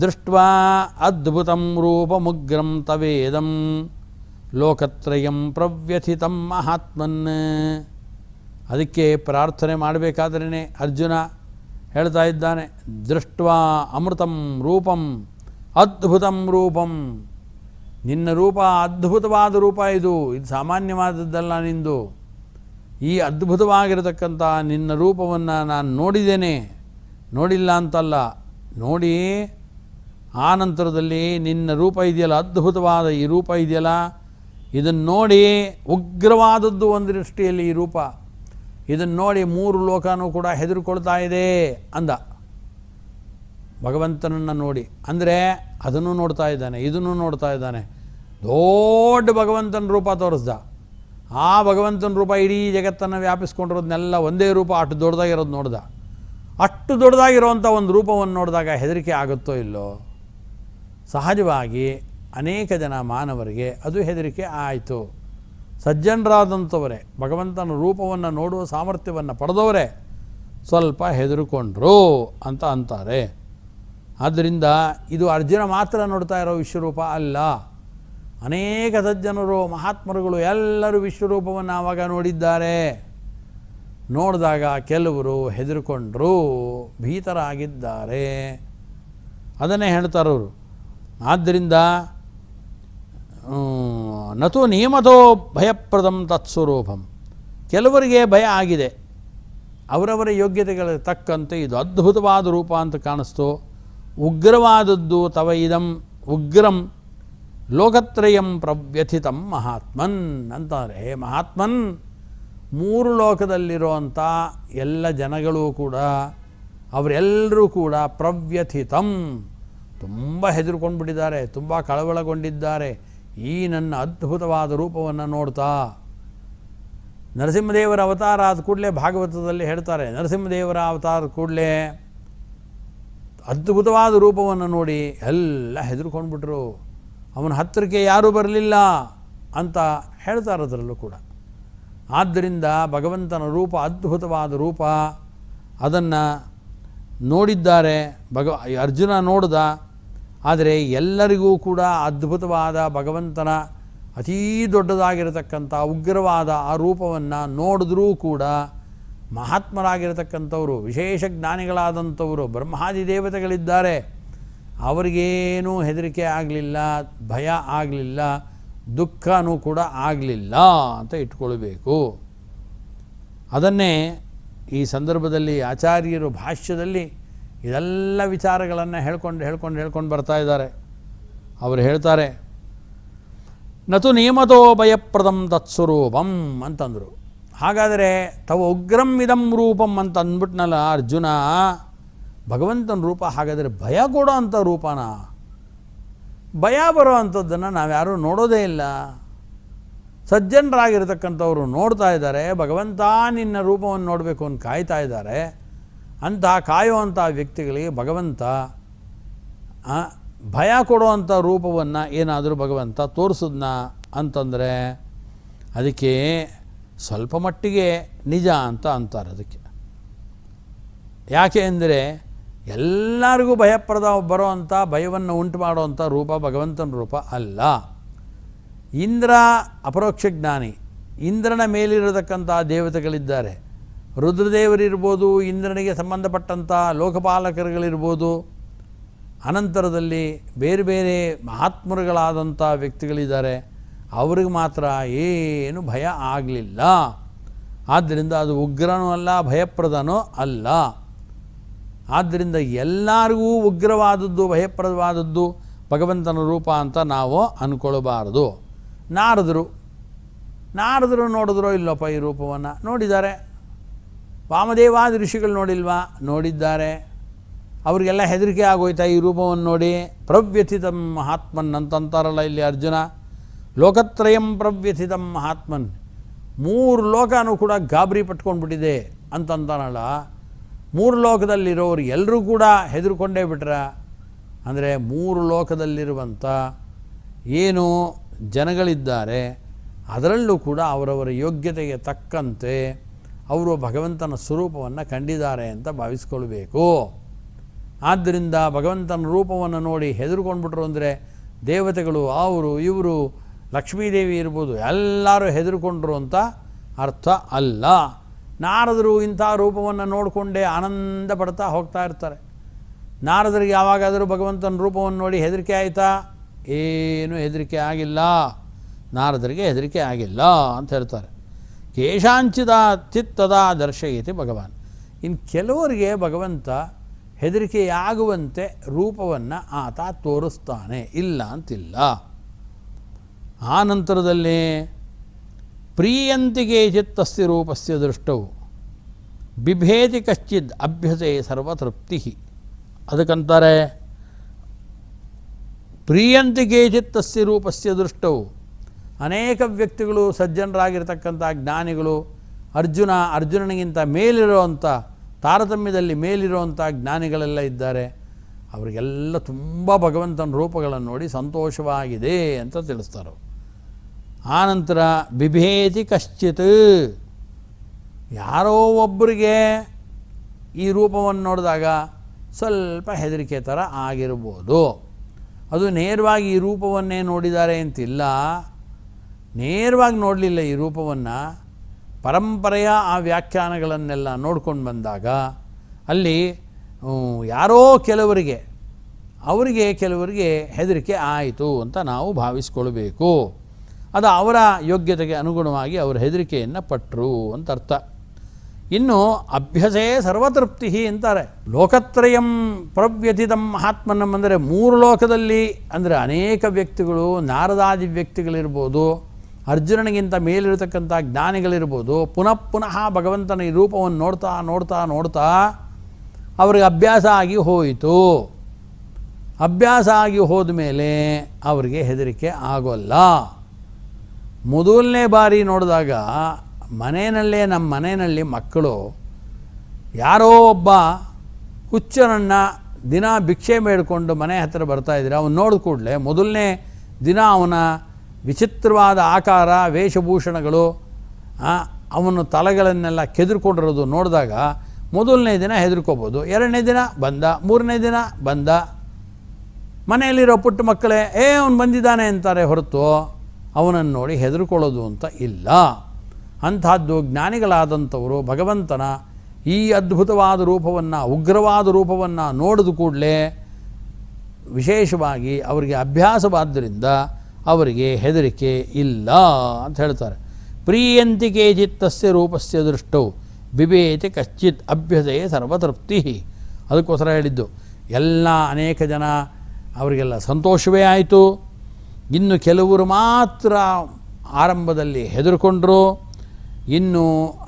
S3: ದೃಷ್ಟ್ವಾ ಅದ್ಭುತಂ ರೂಪಮುಗ್ರಂ ತವೇದಂ ಲೋಕತ್ರಯಂ ಪ್ರವ್ಯಥಿತಂ ಮಹಾತ್ಮನ್. ಅದಕ್ಕೆ ಪ್ರಾರ್ಥನೆ ಮಾಡಬೇಕಾದ್ರೇ ಅರ್ಜುನ ಹೇಳ್ತಾ ಇದ್ದಾನೆ, ದೃಷ್ಟ್ವಾ ಅಮೃತಂ ರೂಪಂ ಅದ್ಭುತಂ ರೂಪಂ, ನಿನ್ನ ರೂಪ ಅದ್ಭುತವಾದ ರೂಪ, ಇದು ಸಾಮಾನ್ಯವಾದದ್ದಲ್ಲ ನಿಂದು. ಈ ಅದ್ಭುತವಾಗಿರತಕ್ಕಂಥ ನಿನ್ನ ರೂಪವನ್ನು ನಾನು ನೋಡಿದ್ದೇನೆ, ನೋಡಿಲ್ಲ ಅಂತಲ್ಲ, ನೋಡಿ ಆ ನಂತರದಲ್ಲಿ ನಿನ್ನ ರೂಪ ಇದೆಯಲ್ಲ, ಅದ್ಭುತವಾದ ಈ ರೂಪ ಇದೆಯಲ್ಲ, ಇದನ್ನು ನೋಡಿ ಉಗ್ರವಾದದ್ದು ಒಂದು ದೃಷ್ಟಿಯಲ್ಲಿ ಈ ರೂಪ, ಇದನ್ನು ನೋಡಿ 3 ಲೋಕನೂ ಕೂಡ ಹೆದರಿಕೊಳ್ತಾ ಇದೆ ಅಂದ. ಭಗವಂತನನ್ನು ನೋಡಿ ಅಂದರೆ ಅದನ್ನು ನೋಡ್ತಾ ಇದ್ದಾನೆ, ಇದನ್ನು ನೋಡ್ತಾ ಇದ್ದಾನೆ. ದೊಡ್ಡ ಭಗವಂತನ ರೂಪ ತೋರಿಸ್ದ. ಆ ಭಗವಂತನ ರೂಪ ಇಡೀ ಜಗತ್ತನ್ನು ವ್ಯಾಪಿಸ್ಕೊಂಡಿರೋದನ್ನೆಲ್ಲ ಒಂದೇ ರೂಪ ಅಷ್ಟು ದೊಡ್ಡದಾಗಿರೋದು ನೋಡ್ದ. ಅಷ್ಟು ದೊಡ್ಡದಾಗಿರೋವಂಥ ಒಂದು ರೂಪವನ್ನು ನೋಡಿದಾಗ ಹೆದರಿಕೆ ಆಗುತ್ತೋ ಇಲ್ಲೋ? ಸಹಜವಾಗಿ ಅನೇಕ ಜನ ಮಾನವರಿಗೆ ಅದು ಹೆದರಿಕೆ ಆಯಿತು. ಸಜ್ಜನರಾದಂಥವರೇ, ಭಗವಂತನ ರೂಪವನ್ನು ನೋಡುವ ಸಾಮರ್ಥ್ಯವನ್ನು ಪಡೆದವರೇ ಸ್ವಲ್ಪ ಹೆದರಿಕೊಂಡ್ರು ಅಂತ ಅಂತಾರೆ. ಆದ್ದರಿಂದ ಇದು ಅರ್ಜುನ ಮಾತ್ರ ನೋಡ್ತಾ ಇರೋ ವಿಶ್ವರೂಪ ಅಲ್ಲ. ಅನೇಕ ಸಜ್ಜನರು, ಮಹಾತ್ಮರುಗಳು ಎಲ್ಲರೂ ವಿಶ್ವರೂಪವನ್ನು ಆವಾಗ ನೋಡಿದ್ದಾರೆ. ನೋಡಿದಾಗ ಕೆಲವರು ಹೆದರಿಕೊಂಡ್ರು, ಭೀತರಾಗಿದ್ದಾರೆ. ಅದನ್ನೇ ಹೇಳ್ತಾರವರು. ಆದ್ದರಿಂದ ನತು ನಿಯಮತೋ ಭಯಪ್ರದಂ ತತ್ಸ್ವರೂಪಂ, ಕೆಲವರಿಗೆ ಭಯ ಆಗಿದೆ, ಅವರವರ ಯೋಗ್ಯತೆಗಳ ತಕ್ಕಂತೆ ಇದು ಅದ್ಭುತವಾದ ರೂಪ ಅಂತ ಕಾಣಿಸ್ತು, ಉಗ್ರವಾದದ್ದು ತವ ಇದಂ ಉಗ್ರಂ ಲೋಕತ್ರಯಂ ಪ್ರವ್ಯಥಿತಂ ಮಹಾತ್ಮನ್ ಅಂತಾರೆ. ಹೇ ಮಹಾತ್ಮನ್, 3 ಲೋಕದಲ್ಲಿರುವಂಥ ಎಲ್ಲ ಜನಗಳು ಕೂಡ, ಅವರೆಲ್ಲರೂ ಕೂಡ ಪ್ರವ್ಯಥಿತಂ, ತುಂಬ ಹೆದರ್ಕೊಂಡ್ಬಿಟ್ಟಿದ್ದಾರೆ, ತುಂಬ ಕಳವಳಗೊಂಡಿದ್ದಾರೆ ಈ ನನ್ನ ಅದ್ಭುತವಾದ ರೂಪವನ್ನು ನೋಡ್ತಾ. ನರಸಿಂಹದೇವರ ಅವತಾರ ಆದ ಕೂಡಲೇ ಭಾಗವತದಲ್ಲಿ ಹೇಳ್ತಾರೆ, ನರಸಿಂಹದೇವರ ಅವತಾರ ಕೂಡಲೇ ಅದ್ಭುತವಾದ ರೂಪವನ್ನು ನೋಡಿ ಎಲ್ಲ ಹೆದರ್ಕೊಂಡ್ಬಿಟ್ರು, ಅವನ ಹತ್ತಿರಕ್ಕೆ ಯಾರೂ ಬರಲಿಲ್ಲ ಅಂತ ಹೇಳ್ತಾರೆ ಅದರಲ್ಲೂ ಕೂಡ. ಆದ್ದರಿಂದ ಭಗವಂತನ ರೂಪ ಅದ್ಭುತವಾದ ರೂಪ, ಅದನ್ನು ನೋಡಿದ್ದಾರೆ ಅರ್ಜುನ ನೋಡ್ದ. ಆದರೆ ಎಲ್ಲರಿಗೂ ಕೂಡ ಅದ್ಭುತವಾದ ಭಗವಂತನ ಅತೀ ದೊಡ್ಡದಾಗಿರತಕ್ಕಂಥ ಉಗ್ರವಾದ ಆ ರೂಪವನ್ನು ನೋಡಿದ್ರೂ ಕೂಡ ಮಹಾತ್ಮರಾಗಿರತಕ್ಕಂಥವರು, ವಿಶೇಷ ಜ್ಞಾನಿಗಳಾದಂಥವರು, ಬ್ರಹ್ಮಾದಿ ದೇವತೆಗಳಿದ್ದಾರೆ, ಅವರಿಗೇನೂ ಹೆದರಿಕೆ ಆಗಲಿಲ್ಲ, ಭಯ ಆಗಲಿಲ್ಲ, ದುಃಖನೂ ಕೂಡ ಆಗಲಿಲ್ಲ ಅಂತ ಇಟ್ಕೊಳ್ಬೇಕು. ಅದನ್ನೇ ಈ ಸಂದರ್ಭದಲ್ಲಿ ಆಚಾರ್ಯರು ಭಾಷ್ಯದಲ್ಲಿ ಇದೆಲ್ಲ ವಿಚಾರಗಳನ್ನು ಹೇಳ್ಕೊಂಡು ಬರ್ತಾ ಇದ್ದಾರೆ. ಅವರು ಹೇಳ್ತಾರೆ, ನತು ನಿಯಮತೋ ಭಯಪ್ರದಂ ತತ್ಸ್ವರೂಪಂ ಅಂತಂದರು. ಹಾಗಾದರೆ ತವ ಉಗ್ರಂ ಇದಂ ರೂಪಂ ಅಂತ ಅಂದ್ಬಿಟ್ನಲ್ಲ ಅರ್ಜುನ, ಭಗವಂತನ ರೂಪ ಹಾಗಾದರೆ ಭಯ ಕೊಡೋ ಅಂಥ ರೂಪನ? ಭಯ ಬರೋ ಅಂಥದ್ದನ್ನು ನಾವ್ಯಾರೂ ನೋಡೋದೇ ಇಲ್ಲ. ಸಜ್ಜನರಾಗಿರ್ತಕ್ಕಂಥವ್ರು ನೋಡ್ತಾ ಇದ್ದಾರೆ, ಭಗವಂತ ನಿನ್ನ ರೂಪವನ್ನು ನೋಡಬೇಕು ಅಂತ ಕಾಯ್ತಾ ಇದ್ದಾರೆ. ಅಂತಹ ಕಾಯುವಂಥ ವ್ಯಕ್ತಿಗಳಿಗೆ ಭಗವಂತ ಭಯ ಕೊಡುವಂಥ ರೂಪವನ್ನು ಏನಾದರೂ ಭಗವಂತ ತೋರಿಸಿದ್ನ ಅಂತಂದರೆ ಅದಕ್ಕೆ ಸ್ವಲ್ಪ ಮಟ್ಟಿಗೆ ನಿಜ ಅಂತ ಅಂತಾರೆ. ಅದಕ್ಕೆ ಯಾಕೆ ಅಂದರೆ ಎಲ್ಲರಿಗೂ ಭಯಪ್ರದ ಬರೋವಂಥ ಭಯವನ್ನು ಉಂಟು ಮಾಡುವಂಥ ರೂಪ ಭಗವಂತನ ರೂಪ ಅಲ್ಲ. ಇಂದ್ರ ಅಪರೋಕ್ಷ ಜ್ಞಾನಿ, ಇಂದ್ರನ ಮೇಲಿರತಕ್ಕಂಥ ದೇವತೆಗಳಿದ್ದಾರೆ. ರುದ್ರದೇವರಿರ್ಬೋದು, ಇಂದ್ರನಿಗೆ ಸಂಬಂಧಪಟ್ಟಂಥ ಲೋಕಪಾಲಕರುಗಳಿರ್ಬೋದು, ಅನಂತರದಲ್ಲಿ ಬೇರೆ ಬೇರೆ ಮಹಾತ್ಮರುಗಳಾದಂಥ ವ್ಯಕ್ತಿಗಳಿದ್ದಾರೆ. ಅವ್ರಿಗೆ ಮಾತ್ರ ಏನು ಭಯ ಆಗಲಿಲ್ಲ. ಆದ್ದರಿಂದ ಅದು ಉಗ್ರನೂ ಅಲ್ಲ, ಭಯಪ್ರದನೂ ಅಲ್ಲ. ಆದ್ದರಿಂದ ಎಲ್ಲರಿಗೂ ಉಗ್ರವಾದದ್ದು ಭಯಪ್ರದವಾದದ್ದು ಭಗವಂತನ ರೂಪ ಅಂತ ನಾವು ಅಂದ್ಕೊಳ್ಬಾರ್ದು. ನಾರದರು ನೋಡಿದ್ರೋ ಇಲ್ಲಪ್ಪ ಈ ರೂಪವನ್ನು? ನೋಡಿದ್ದಾರೆ. ವಾಮದೇವಾದಿ ಋಷಿಗಳು ನೋಡಿಲ್ವಾ? ನೋಡಿದ್ದಾರೆ. ಅವರಿಗೆಲ್ಲ ಹೆದರಿಕೆ ಆಗೋಯ್ತಾ ಈ ರೂಪವನ್ನು ನೋಡಿ? ಪ್ರವ್ಯಥಿತಂ ಮಹಾತ್ಮನ್ ಅಂತಂತಾರಲ್ಲ ಇಲ್ಲಿ ಅರ್ಜುನ. ಲೋಕತ್ರಯಂ ಪ್ರವ್ಯಥಿತಂ ಮಹಾತ್ಮನ್, 3 ಲೋಕನೂ ಕೂಡ ಗಾಬರಿ ಪಟ್ಕೊಂಡ್ಬಿಟ್ಟಿದೆ ಅಂತಂತಾನಲ್ಲ. 3 ಲೋಕದಲ್ಲಿರೋರು ಎಲ್ಲರೂ ಕೂಡ ಹೆದರ್ಕೊಂಡೇ ಬಿಟ್ರ. ಅಂದರೆ 3 ಲೋಕದಲ್ಲಿರುವಂಥ ಏನು ಜನಗಳಿದ್ದಾರೆ ಅದರಲ್ಲೂ ಕೂಡ ಅವರವರ ಯೋಗ್ಯತೆಗೆ ತಕ್ಕಂತೆ ಅವರು ಭಗವಂತನ ಸ್ವರೂಪವನ್ನು ಕಂಡಿದ್ದಾರೆ ಅಂತ ಭಾವಿಸ್ಕೊಳ್ಬೇಕು. ಆದ್ದರಿಂದ ಭಗವಂತನ ರೂಪವನ್ನು ನೋಡಿ ಹೆದರ್ಕೊಂಡ್ಬಿಟ್ರು ಅಂದರೆ ದೇವತೆಗಳು, ಅವರು ಇವರು, ಲಕ್ಷ್ಮೀದೇವಿ ಇರ್ಬೋದು, ಎಲ್ಲರೂ ಹೆದರ್ಕೊಂಡ್ರು ಅಂತ ಅರ್ಥ ಅಲ್ಲ. ನಾರದರು ಇಂಥ ರೂಪವನ್ನು ನೋಡಿಕೊಂಡೇ ಆನಂದ ಪಡ್ತಾ ಹೋಗ್ತಾ ಇರ್ತಾರೆ. ನಾರದರಿಗೆ ಯಾವಾಗಾದರೂ ಭಗವಂತನ ರೂಪವನ್ನು ನೋಡಿ ಹೆದರಿಕೆ ಆಯಿತಾ? ಏನೂ ಹೆದರಿಕೆ ಆಗಿಲ್ಲ. ನಾರದರಿಗೆ ಹೆದರಿಕೆ ಆಗಿಲ್ಲ ಅಂತ ಹೇಳ್ತಾರೆ. ಕೇಶಾಂಚಿದ ಚಿತ್ತದ ದರ್ಶಯತಿ ಭಗವಾನ್. ಇನ್ನು ಕೆಲವರಿಗೆ ಭಗವಂತ ಹೆದರಿಕೆಯಾಗುವಂತೆ ರೂಪವನ್ನು ಆತ ತೋರಿಸ್ತಾನೆ, ಇಲ್ಲ ಅಂತಿಲ್ಲ. ಆ ನಂತರದಲ್ಲಿ ಪ್ರೀಯಂತಿಗೆ ಚಿತ್ತಸ್ಯ ರೂಪಸ್ಯ ದೃಷ್ಟವು ಬಿಭೇತಿ ಕಶ್ಚಿದ್ ಅಭ್ಯಸೆ ಸರ್ವತೃಪ್ತಿ. ಅದಕ್ಕಂತಾರೆ ಪ್ರೀಯಂತಿಗೆ ಚಿತ್ತಸ್ಯ ರೂಪಸ್ಯ ದೃಷ್ಟವು. ಅನೇಕ ವ್ಯಕ್ತಿಗಳು ಸಜ್ಜನರಾಗಿರ್ತಕ್ಕಂಥ ಜ್ಞಾನಿಗಳು, ಅರ್ಜುನನಿಗಿಂತ ಮೇಲಿರುವಂಥ, ತಾರತಮ್ಯದಲ್ಲಿ ಮೇಲಿರುವಂಥ ಜ್ಞಾನಿಗಳೆಲ್ಲ ಇದ್ದಾರೆ. ಅವರಿಗೆಲ್ಲ ತುಂಬ ಭಗವಂತನ ರೂಪಗಳನ್ನು ನೋಡಿ ಸಂತೋಷವಾಗಿದೆ ಅಂತ ತಿಳಿಸ್ತಾರೆ. ಆನಂತರ ಬಿಭೇತಿ ಕಶ್ಚಿತ್, ಯಾರೋ ಒಬ್ಬರಿಗೆ ಈ ರೂಪವನ್ನು ನೋಡಿದಾಗ ಸ್ವಲ್ಪ ಹೆದರಿಕೆ ಥರ ಆಗಿರ್ಬೋದು. ಅದು ನೇರವಾಗಿ ಈ ರೂಪವನ್ನೇ ನೋಡಿದ್ದಾರೆ ಅಂತಿಲ್ಲ. ನೇರವಾಗಿ ನೋಡಲಿಲ್ಲ ಈ ರೂಪವನ್ನು. ಪರಂಪರೆಯ ಆ ವ್ಯಾಖ್ಯಾನಗಳನ್ನೆಲ್ಲ ನೋಡ್ಕೊಂಡು ಬಂದಾಗ ಅಲ್ಲಿ ಯಾರೋ ಕೆಲವರಿಗೆ ಹೆದರಿಕೆ ಆಯಿತು ಅಂತ ನಾವು ಭಾವಿಸ್ಕೊಳ್ಬೇಕು. ಅದು ಅವರ ಯೋಗ್ಯತೆಗೆ ಅನುಗುಣವಾಗಿ ಅವರ ಹೆದರಿಕೆಯನ್ನು ಪಟ್ಟರು ಅಂತ ಅರ್ಥ. ಇನ್ನು ಅಭ್ಯಸೇ ಸರ್ವತೃಪ್ತಿ ಅಂತಾರೆ. ಲೋಕತ್ರಯಂ ಪ್ರವ್ಯಥಿತಂ ಮಹಾತ್ಮನಂ ಅಂದರೆ 3 ಲೋಕದಲ್ಲಿ ಅಂದರೆ ಅನೇಕ ವ್ಯಕ್ತಿಗಳು, ನಾರದಾದಿ ವ್ಯಕ್ತಿಗಳಿರ್ಬೋದು, ಅರ್ಜುನನಿಗಿಂತ ಮೇಲಿರತಕ್ಕಂಥ ಜ್ಞಾನಿಗಳಿರ್ಬೋದು, ಪುನಃ ಭಗವಂತನ ಈ ರೂಪವನ್ನು ನೋಡ್ತಾ ಅವ್ರಿಗೆ ಅಭ್ಯಾಸ ಆಗಿ ಹೋಯಿತು. ಅಭ್ಯಾಸ ಆಗಿ ಹೋದ ಮೇಲೆ ಅವರಿಗೆ ಹೆದರಿಕೆ ಆಗೋಲ್ಲ. ಮೊದಲನೇ ಬಾರಿ ನೋಡಿದಾಗ ನಮ್ಮ ಮನೆಯಲ್ಲಿ ಮಕ್ಕಳು ಯಾರೋ ಒಬ್ಬ ಹುಚ್ಚನನ್ನು ದಿನ ಭಿಕ್ಷೆ ಬೇಡಿಕೊಂಡು ಮನೆ ಹತ್ತಿರ ಬರ್ತಾಯಿದ್ರೆ ಅವನು ನೋಡಿದ ಕೂಡಲೇ ಮೊದಲನೇ ದಿನ ಅವನ ವಿಚಿತ್ರವಾದ ಆಕಾರ, ವೇಷಭೂಷಣಗಳು, ಅವನ ತಲೆಗಳನ್ನೆಲ್ಲ ಕೆದರ್ಕೊಂಡಿರೋದು ನೋಡಿದಾಗ ಮೊದಲನೇ ದಿನ ಹೆದರ್ಕೋಬೋದು. 2ನೇ ದಿನ ಬಂದ, 3ನೇ ದಿನ ಬಂದ. ಮನೆಯಲ್ಲಿರೋ ಪುಟ್ಟ ಮಕ್ಕಳೇ ಅವನು ಬಂದಿದ್ದಾನೆ ಅಂತಾರೆ ಹೊರತು ಅವನನ್ನು ನೋಡಿ ಹೆದರ್ಕೊಳ್ಳೋದು ಅಂತ ಇಲ್ಲ. ಅಂಥದ್ದು ಜ್ಞಾನಿಗಳಾದಂಥವರು ಭಗವಂತನ ಈ ಅದ್ಭುತವಾದ ರೂಪವನ್ನು, ಉಗ್ರವಾದ ರೂಪವನ್ನು ನೋಡಿದ ಕೂಡಲೇ ವಿಶೇಷವಾಗಿ ಅವರಿಗೆ ಅಭ್ಯಾಸವಾದ್ದರಿಂದ ಅವರಿಗೆ ಹೆದರಿಕೆ ಇಲ್ಲ ಅಂತ ಹೇಳ್ತಾರೆ. ಪ್ರೀಯಂತಿಕೆ ಚಿತ್ತಸ್ಯ ರೂಪಸ್ಯ ದೃಷ್ಟವು ಬಿಬೇತಿ ಕಶ್ಚಿತ್ ಅಭ್ಯಸೆ ಸರ್ವತೃಪ್ತಿ. ಅದಕ್ಕೋಸ್ಕರ ಹೇಳಿದ್ದು ಅನೇಕ ಜನ ಅವರಿಗೆಲ್ಲ ಸಂತೋಷವೇ ಆಯಿತು. ಇನ್ನು ಕೆಲವರು ಮಾತ್ರ ಆರಂಭದಲ್ಲಿ ಹೆದರ್ಕೊಂಡ್ರು. ಇನ್ನು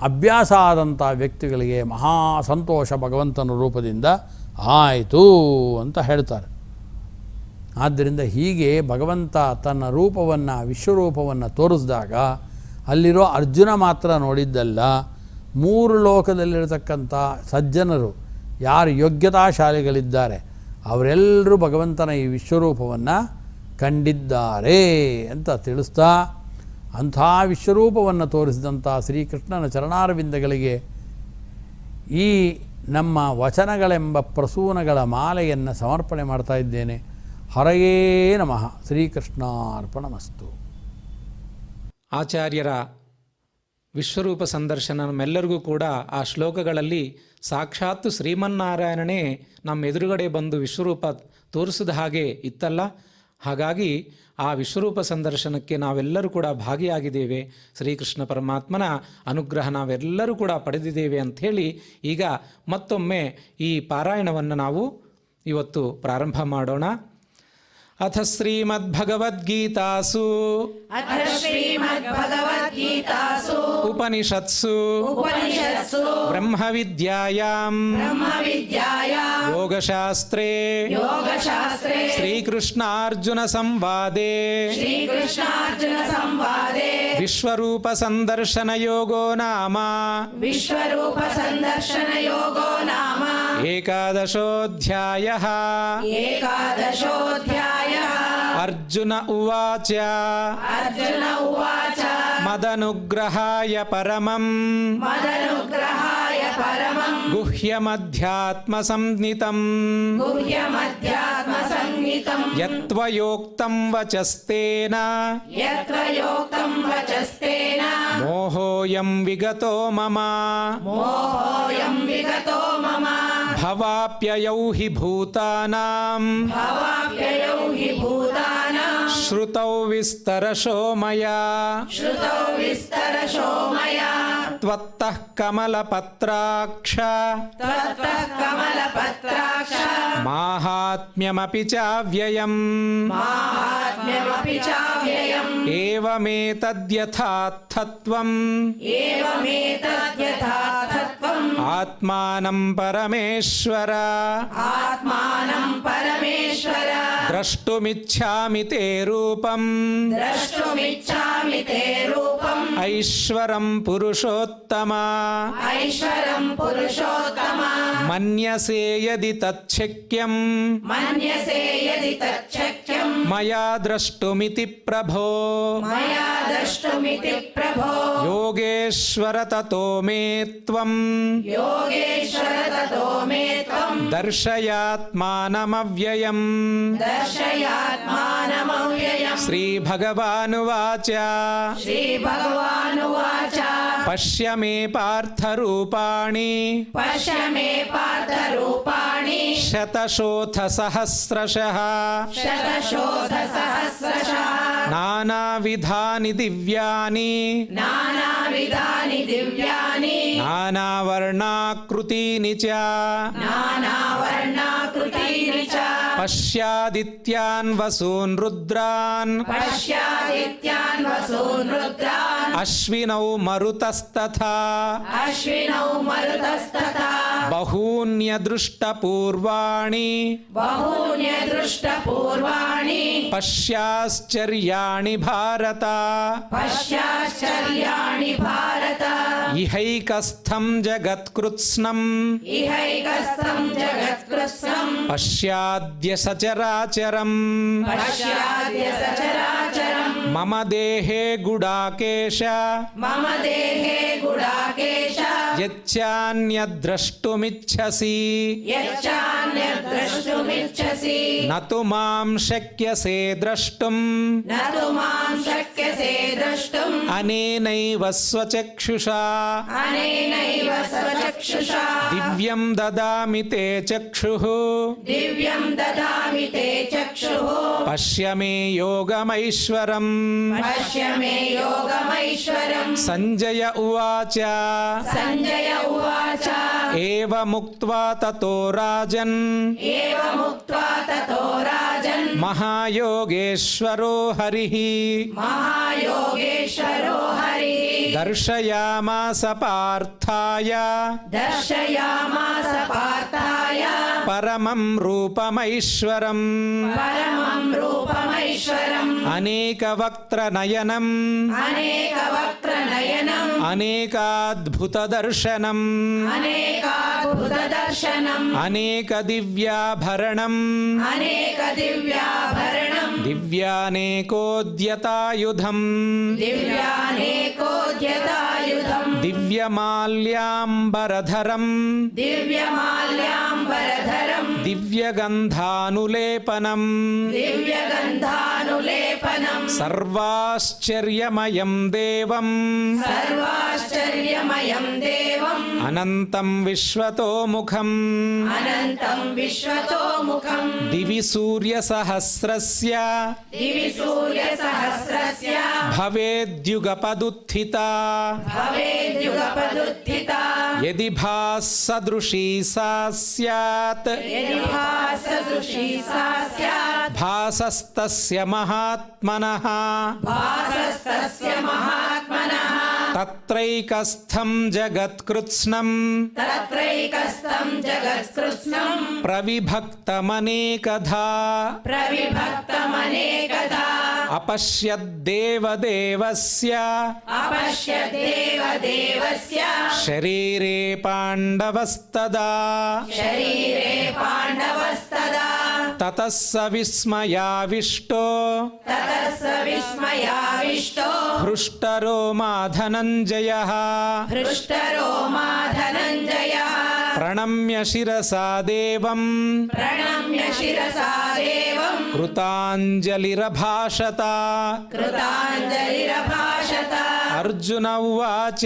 S3: ಅಭ್ಯಾಸ ಆದಂಥ ವ್ಯಕ್ತಿಗಳಿಗೆ ಮಹಾ ಸಂತೋಷ ಭಗವಂತನ ರೂಪದಿಂದ ಆಯಿತು ಅಂತ ಹೇಳ್ತಾರೆ. ಆದ್ದರಿಂದ ಹೀಗೆ ಭಗವಂತ ತನ್ನ ರೂಪವನ್ನು, ವಿಶ್ವರೂಪವನ್ನು ತೋರಿಸಿದಾಗ ಅಲ್ಲಿರೋ ಅರ್ಜುನ ಮಾತ್ರ ನೋಡಿದ್ದಲ್ಲ, 3 ಲೋಕದಲ್ಲಿರತಕ್ಕಂಥ ಸಜ್ಜನರು ಯಾರು ಯೋಗ್ಯತಾಶಾಲಿಗಳಿದ್ದಾರೆ ಅವರೆಲ್ಲರೂ ಭಗವಂತನ ಈ ವಿಶ್ವರೂಪವನ್ನು ಕಂಡಿದ್ದಾರೆ ಅಂತ ತಿಳಿಸ್ತಾ, ಅಂಥ ವಿಶ್ವರೂಪವನ್ನು ತೋರಿಸಿದಂಥ ಶ್ರೀಕೃಷ್ಣನ ಚರಣಾರವಿಂದಗಳಿಗೆ ಈ ನಮ್ಮ ವಚನಗಳೆಂಬ ಪ್ರಸೂನಗಳ ಮಾಲೆಯನ್ನು ಸಮರ್ಪಣೆ ಮಾಡ್ತಾ ಇದ್ದೇನೆ. ಹರಯೇ ನಮಃ. ಶ್ರೀಕೃಷ್ಣಾರ್ಪಣಮಸ್ತು.
S1: ಆಚಾರ್ಯರ ವಿಶ್ವರೂಪ ಸಂದರ್ಶನ ನಮ್ಮೆಲ್ಲರಿಗೂ ಕೂಡ ಆ ಶ್ಲೋಕಗಳಲ್ಲಿ ಸಾಕ್ಷಾತ್ತು ಶ್ರೀಮನ್ನಾರಾಯಣನೇ ನಮ್ಮ ಎದುರುಗಡೆ ಬಂದು ವಿಶ್ವರೂಪ ತೋರಿಸಿದ ಹಾಗೆ ಇತ್ತಲ್ಲ. ಹಾಗಾಗಿ ಆ ವಿಶ್ವರೂಪ ಸಂದರ್ಶನಕ್ಕೆ ನಾವೆಲ್ಲರೂ ಕೂಡ ಭಾಗಿಯಾಗಿದ್ದೇವೆ. ಶ್ರೀಕೃಷ್ಣ ಪರಮಾತ್ಮನ ಅನುಗ್ರಹ ನಾವೆಲ್ಲರೂ ಕೂಡ ಪಡೆದಿದ್ದೇವೆ ಅಂಥೇಳಿ ಈಗ ಮತ್ತೊಮ್ಮೆ ಈ ಪಾರಾಯಣವನ್ನು ನಾವು ಇವತ್ತು ಪ್ರಾರಂಭ ಮಾಡೋಣ. ಅಥ ಶ್ರೀಮದ್ಭಗವದ್ಗೀತಾಸು ಉಪನಿಷತ್ಸು ಬ್ರಹ್ಮವಿದ್ಯಾಯಾಂ ಯೋಗಶಾಸ್ತ್ರೇ ಶ್ರೀಕೃಷ್ಣಾರ್ಜುನ ಸಂವಾದೇ ವಿಶ್ವರೂಪ ಸಂದರ್ಶನ ಯೋಗೋ ನಾಮ ಏಕಾದಶೋಧ್ಯಾಯಃ. ಅರ್ಜುನ ಉವಾಚ ಮದನುಗ್ರಹಾಯ ಪರಮಂ ಗುಹ್ಯಮಧ್ಯಾತ್ಮ ಸಂಜ್ಞಿತಂ ಯತ್ವಯೋಕ್ತಂ ವಚಸ್ತೇನ ಮೋಹೋಯಂ ವಿಗತೋ ಮಮ ಭವಾಪ್ಯಯೌ ಹಿ ಭೂತಾನಾಂ ಶ್ರುತೌ ವಿಸ್ತರಶೋ ಮಯಾ ತ್ವತ್ತಃ ಕಮಲಪತ್ರಾಕ್ಷ ಮಾಹಾತ್ಮ್ಯಮಪಿ ಚಾವ್ಯಯಂ ಏವಮೇತದ್ಯಥಾರ್ಥತ್ವಂ ಆತ್ಮಾನಂ ಪರಮೇಶ್ವರ ದ್ರಷ್ಟುಮಿಚ್ಛಾಮಿ ತೇ ರೂಪಂ ಐಶ್ವರಂ ಪುರುಷೋತ್ತಮ ಮನ್ಯಸೇ ಯದಿ ತಚ್ಛಕ್ಯಂ ಮಯಾ ದ್ರಷ್ಟುಮಿತಿ ಪ್ರಭೋ ಯೋಗೇಶ್ವರ ತತೋ ಮೇ ತ್ವಂ ದರ್ಶಯಾತ್ಮಾನಮವ್ಯಯಂ. ಶ್ರೀಭಗವಾನುವಾಚ ಪಶ್ಯ ಮೇ ಪಾರ್ಥರೂಪಾಣಿ ಶತಶೋಥ ಸಹಸ್ರಶಃ ನಾನಾವಿಧಾನಿ ದಿವ್ಯಾನಿ ನಾನಾವರ್ಣಾಕೃತೀನಿ ಚ ಪಶ್ಯಾದಿತ್ಯಾನ್ ವಸೂನ್ ರುದ್ರಾನ್ ಅಶ್ವಿನೌ ಮರುತಸ್ತಥಾ ಬಹೂನ್ಯದೃಷ್ಟಪೂರ್ವಾಣಿ ಪಶ್ಯಾಶ್ಚರ್ಯಾಣಿ ಭಾರತ ಇಹೈಕಸ್ಥಂ ಜಗತ್ಕೃತ್ಸ್ನಂ ಪಶ್ಯಾದ್ಯ ಸಚರಾಚರಂ ಮಮ ದೇಹೇ ಗುಡಾಕೇಶ ಯಚ್ಚಾನ್ಯದ್ರಷ್ಟುಮಿಚ್ಛಸಿ ನ ತು ಮಾಂ ಶಕ್ಯಸೇ ದ್ರಷ್ಟುಂ ಅನೇನೈವ ಸ್ವಚಕ್ಷುಷಾ ದಿವ್ಯಂ ದದಾಮಿ ತೇ ಚಕ್ಷುಃ ಪಶ್ಯ ಮೇ ಯೋಗಮೈಶ್ವರಂ. ಸಂಜಯ ಉವಾಚ ಏವಮುಕ್ತ್ವಾ ತತೋ ರಾಜನ್ ಮಹಾಯೋಗೇಶ್ವರೋ ಹರಿಃ ದರ್ಶಯಾಮಾಸ ಪಾರ್ಥಾಯ ಪರಮಂ ರೂಪಮೈಶ್ವರಂ ಅನೇಕವಕ್ತ್ರನಯನಂ ಅನೇಕಾದ್ಭುತದರ್ಶನಂ ಅನೇಕದಿವ್ಯಾಭರಣಂ दिव्यानेकोद्यतायुधम्
S2: दिव्यानेकोद्यतायुधम्
S1: दिव्यमाल्याम्बरधरम्
S2: दिव्यमाल्याम्बरधरम्
S1: दिव्यगन्धानुलेपनम्
S2: दिव्यगन्धानुलेपनम्
S1: सर्वाश्चर्यमयम् देवम्
S2: सर्वाश्चर्यमयम् देवम्
S1: अनन्तम् विश्वतोमुखम्
S2: अनन्तम् विश्वतोमुखम्
S1: दिवि सूर्यसहस्रस्य
S2: दिवि सूर्यसहस्रस्य
S1: भवेद्युगपदुत्थिता
S2: भवेद्युगपदुत्थिता
S1: यदि भासदृशी सा स्यात्
S2: यदि भासदृशी सा स्यात्
S1: भासस्तस्य महात्मनः
S2: भासस्तस्य महात्मनः
S1: तत्रैकस्थं जगत्कृत्स्नं
S2: तत्रैकस्थं जगत्कृत्स्नं
S1: प्रविभक्तमनेकधा
S2: प्रविभक्तमनेकधा
S1: अपश्यद्देवदेवस्य
S2: अपश्यद्देवदेवस्य
S1: शरीरे पाण्डवस्तदा
S2: शरीरे पाण्डवस्तदा
S1: ततः स विस्मयाविष्टो
S2: ततः स विस्मयाविष्टो
S1: हृष्टरोमा धनञ्जयः
S2: हृष्टरोमा धनञ्जयः
S1: प्रणम्य शिरसा देवम्
S2: प्रणम्य शिरसा देवम्
S1: कृताञ्जलिरभाषत
S2: कृताञ्जलिरभाषत
S1: अर्जुन उवाच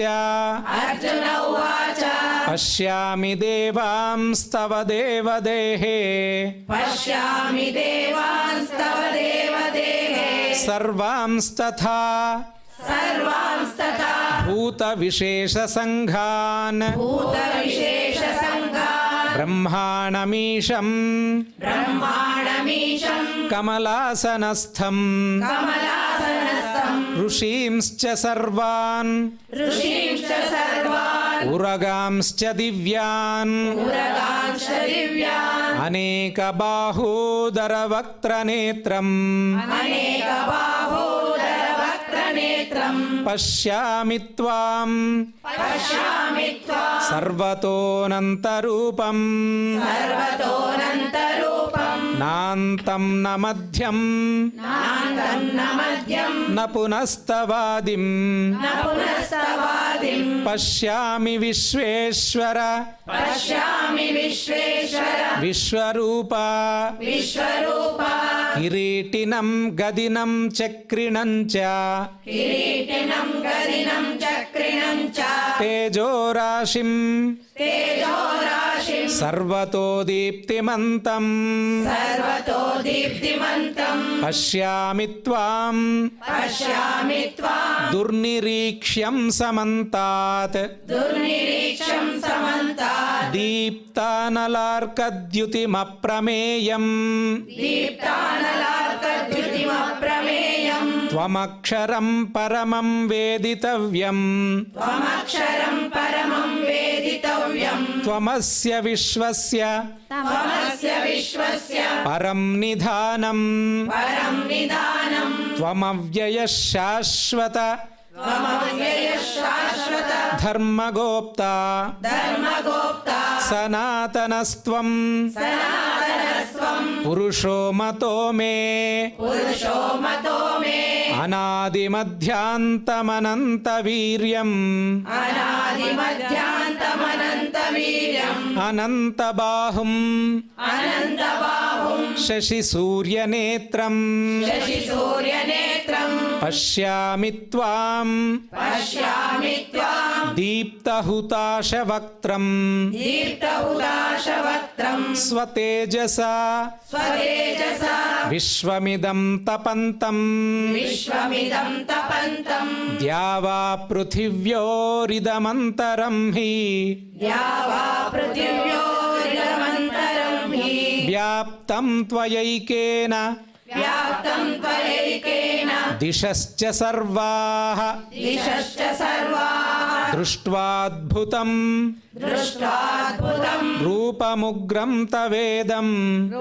S2: अर्जुन उवाच
S1: पश्यामि देवांस्तव देवदेहे
S2: पश्यामि देवांस्तव देवदेहे
S1: सर्वांस्तथा
S2: सर्वांस्तथा
S1: भूतविशेषसङ्घान्
S2: भूतविशेषसङ्घान्
S1: ब्रह्माणमीशम्
S2: ब्रह्माणमीशम्
S1: कमलासनस्थम्
S2: कमलासनस्थम्
S1: ऋषींश्च सर्वान्
S2: ऋषींश्च सर्वान्
S1: उरगांश्च दिव्यान्
S2: उरगांश्च दिव्यान्
S1: अनेकबाहूदरवक्त्रनेत्रम्
S2: अनेकबाहूदरवक्त्रनेत्रम्
S1: पश्यामि त्वाम्
S2: पश्यामि त्वाम्
S1: सर्वतोऽनन्तरूपम्
S2: सर्वतोऽनन्तरूपम्
S1: नान्तं न मध्यम्
S2: नान्तं न मध्यम्
S1: न पुनस्तवादिम्
S2: न पुनस्तवादिम्
S1: पश्यामि विश्वेश्वर
S2: पश्यामि विश्वेश्वर
S1: विश्वरूप
S2: विश्वरूप
S1: किरीटिनं गदिनं चक्रिणं च
S2: किरीटिनं गदिनं चक्रिणं च
S1: तेजोराशिं
S2: तेजोराशिं
S1: सर्वतो दीप्तिमन्तम्
S2: सर्वतो दीप्तिमन्तम्
S1: पश्यामि त्वाम्
S2: पश्यामि त्वाम्
S1: दुर्निरीक्ष्यं समन्तात्
S2: दुर्निरीक्षं समन्तात्
S1: दीप्तानलार्कद्युतिमप्रमेयम्
S2: दीप्तानलार्कद्युतिमप्रमेयम्
S1: त्वमक्षरं परमं वेदितव्यम्
S2: त्वमक्षरं परमं वेदितव्यम्
S1: त्वमस्य विश्वस्य
S2: त्वमस्य विश्वस्य
S1: परं निधानम्
S2: परं निधानम्
S1: त्वमव्ययः शाश्वत
S2: त्वमव्ययः शाश्वत
S1: धर्मगोप्ता
S2: धर्मगोप्ता
S1: सनातनस्त्वं
S2: सनातनस्त्वं
S1: पुरुषो मतो मे
S2: पुरुषो मतो मे
S1: अनादिमध्यान्तमनन्तवीर्यम्
S2: अनादिमध्यान्तमनन्तवीर्यम्
S1: अनन्तबाहुम्
S2: अनन्तबाहुम्
S1: शशिसूर्यनेत्रम्
S2: शशिसूर्यनेत्रम्
S1: पश्यामि त्वाम्
S2: पश्यामि त्वाम्
S1: दीप्तहुताशवक्त्रम्
S2: दीप्तहुताशवक्त्रम्
S1: स्वतेजसा
S2: स्वतेजसा
S1: विश्वमिदं तपन्तम्
S2: विश्वमिदं तपन्तम्
S1: द्यावा पृथिव्योरिदमन्तरं हि
S2: द्यावा पृथिव्योरिदमन्तरम् हि
S1: व्याप्तं त्वयैकेन
S2: व्याप्तं त्वयैकेन
S1: दिशश्च सर्वाः
S2: दिशश्च सर्वाः
S1: दृष्ट्वाद्भुतम्
S2: दृष्ट्वाद्भुतम्
S1: रूपमुग्रं तवेदम्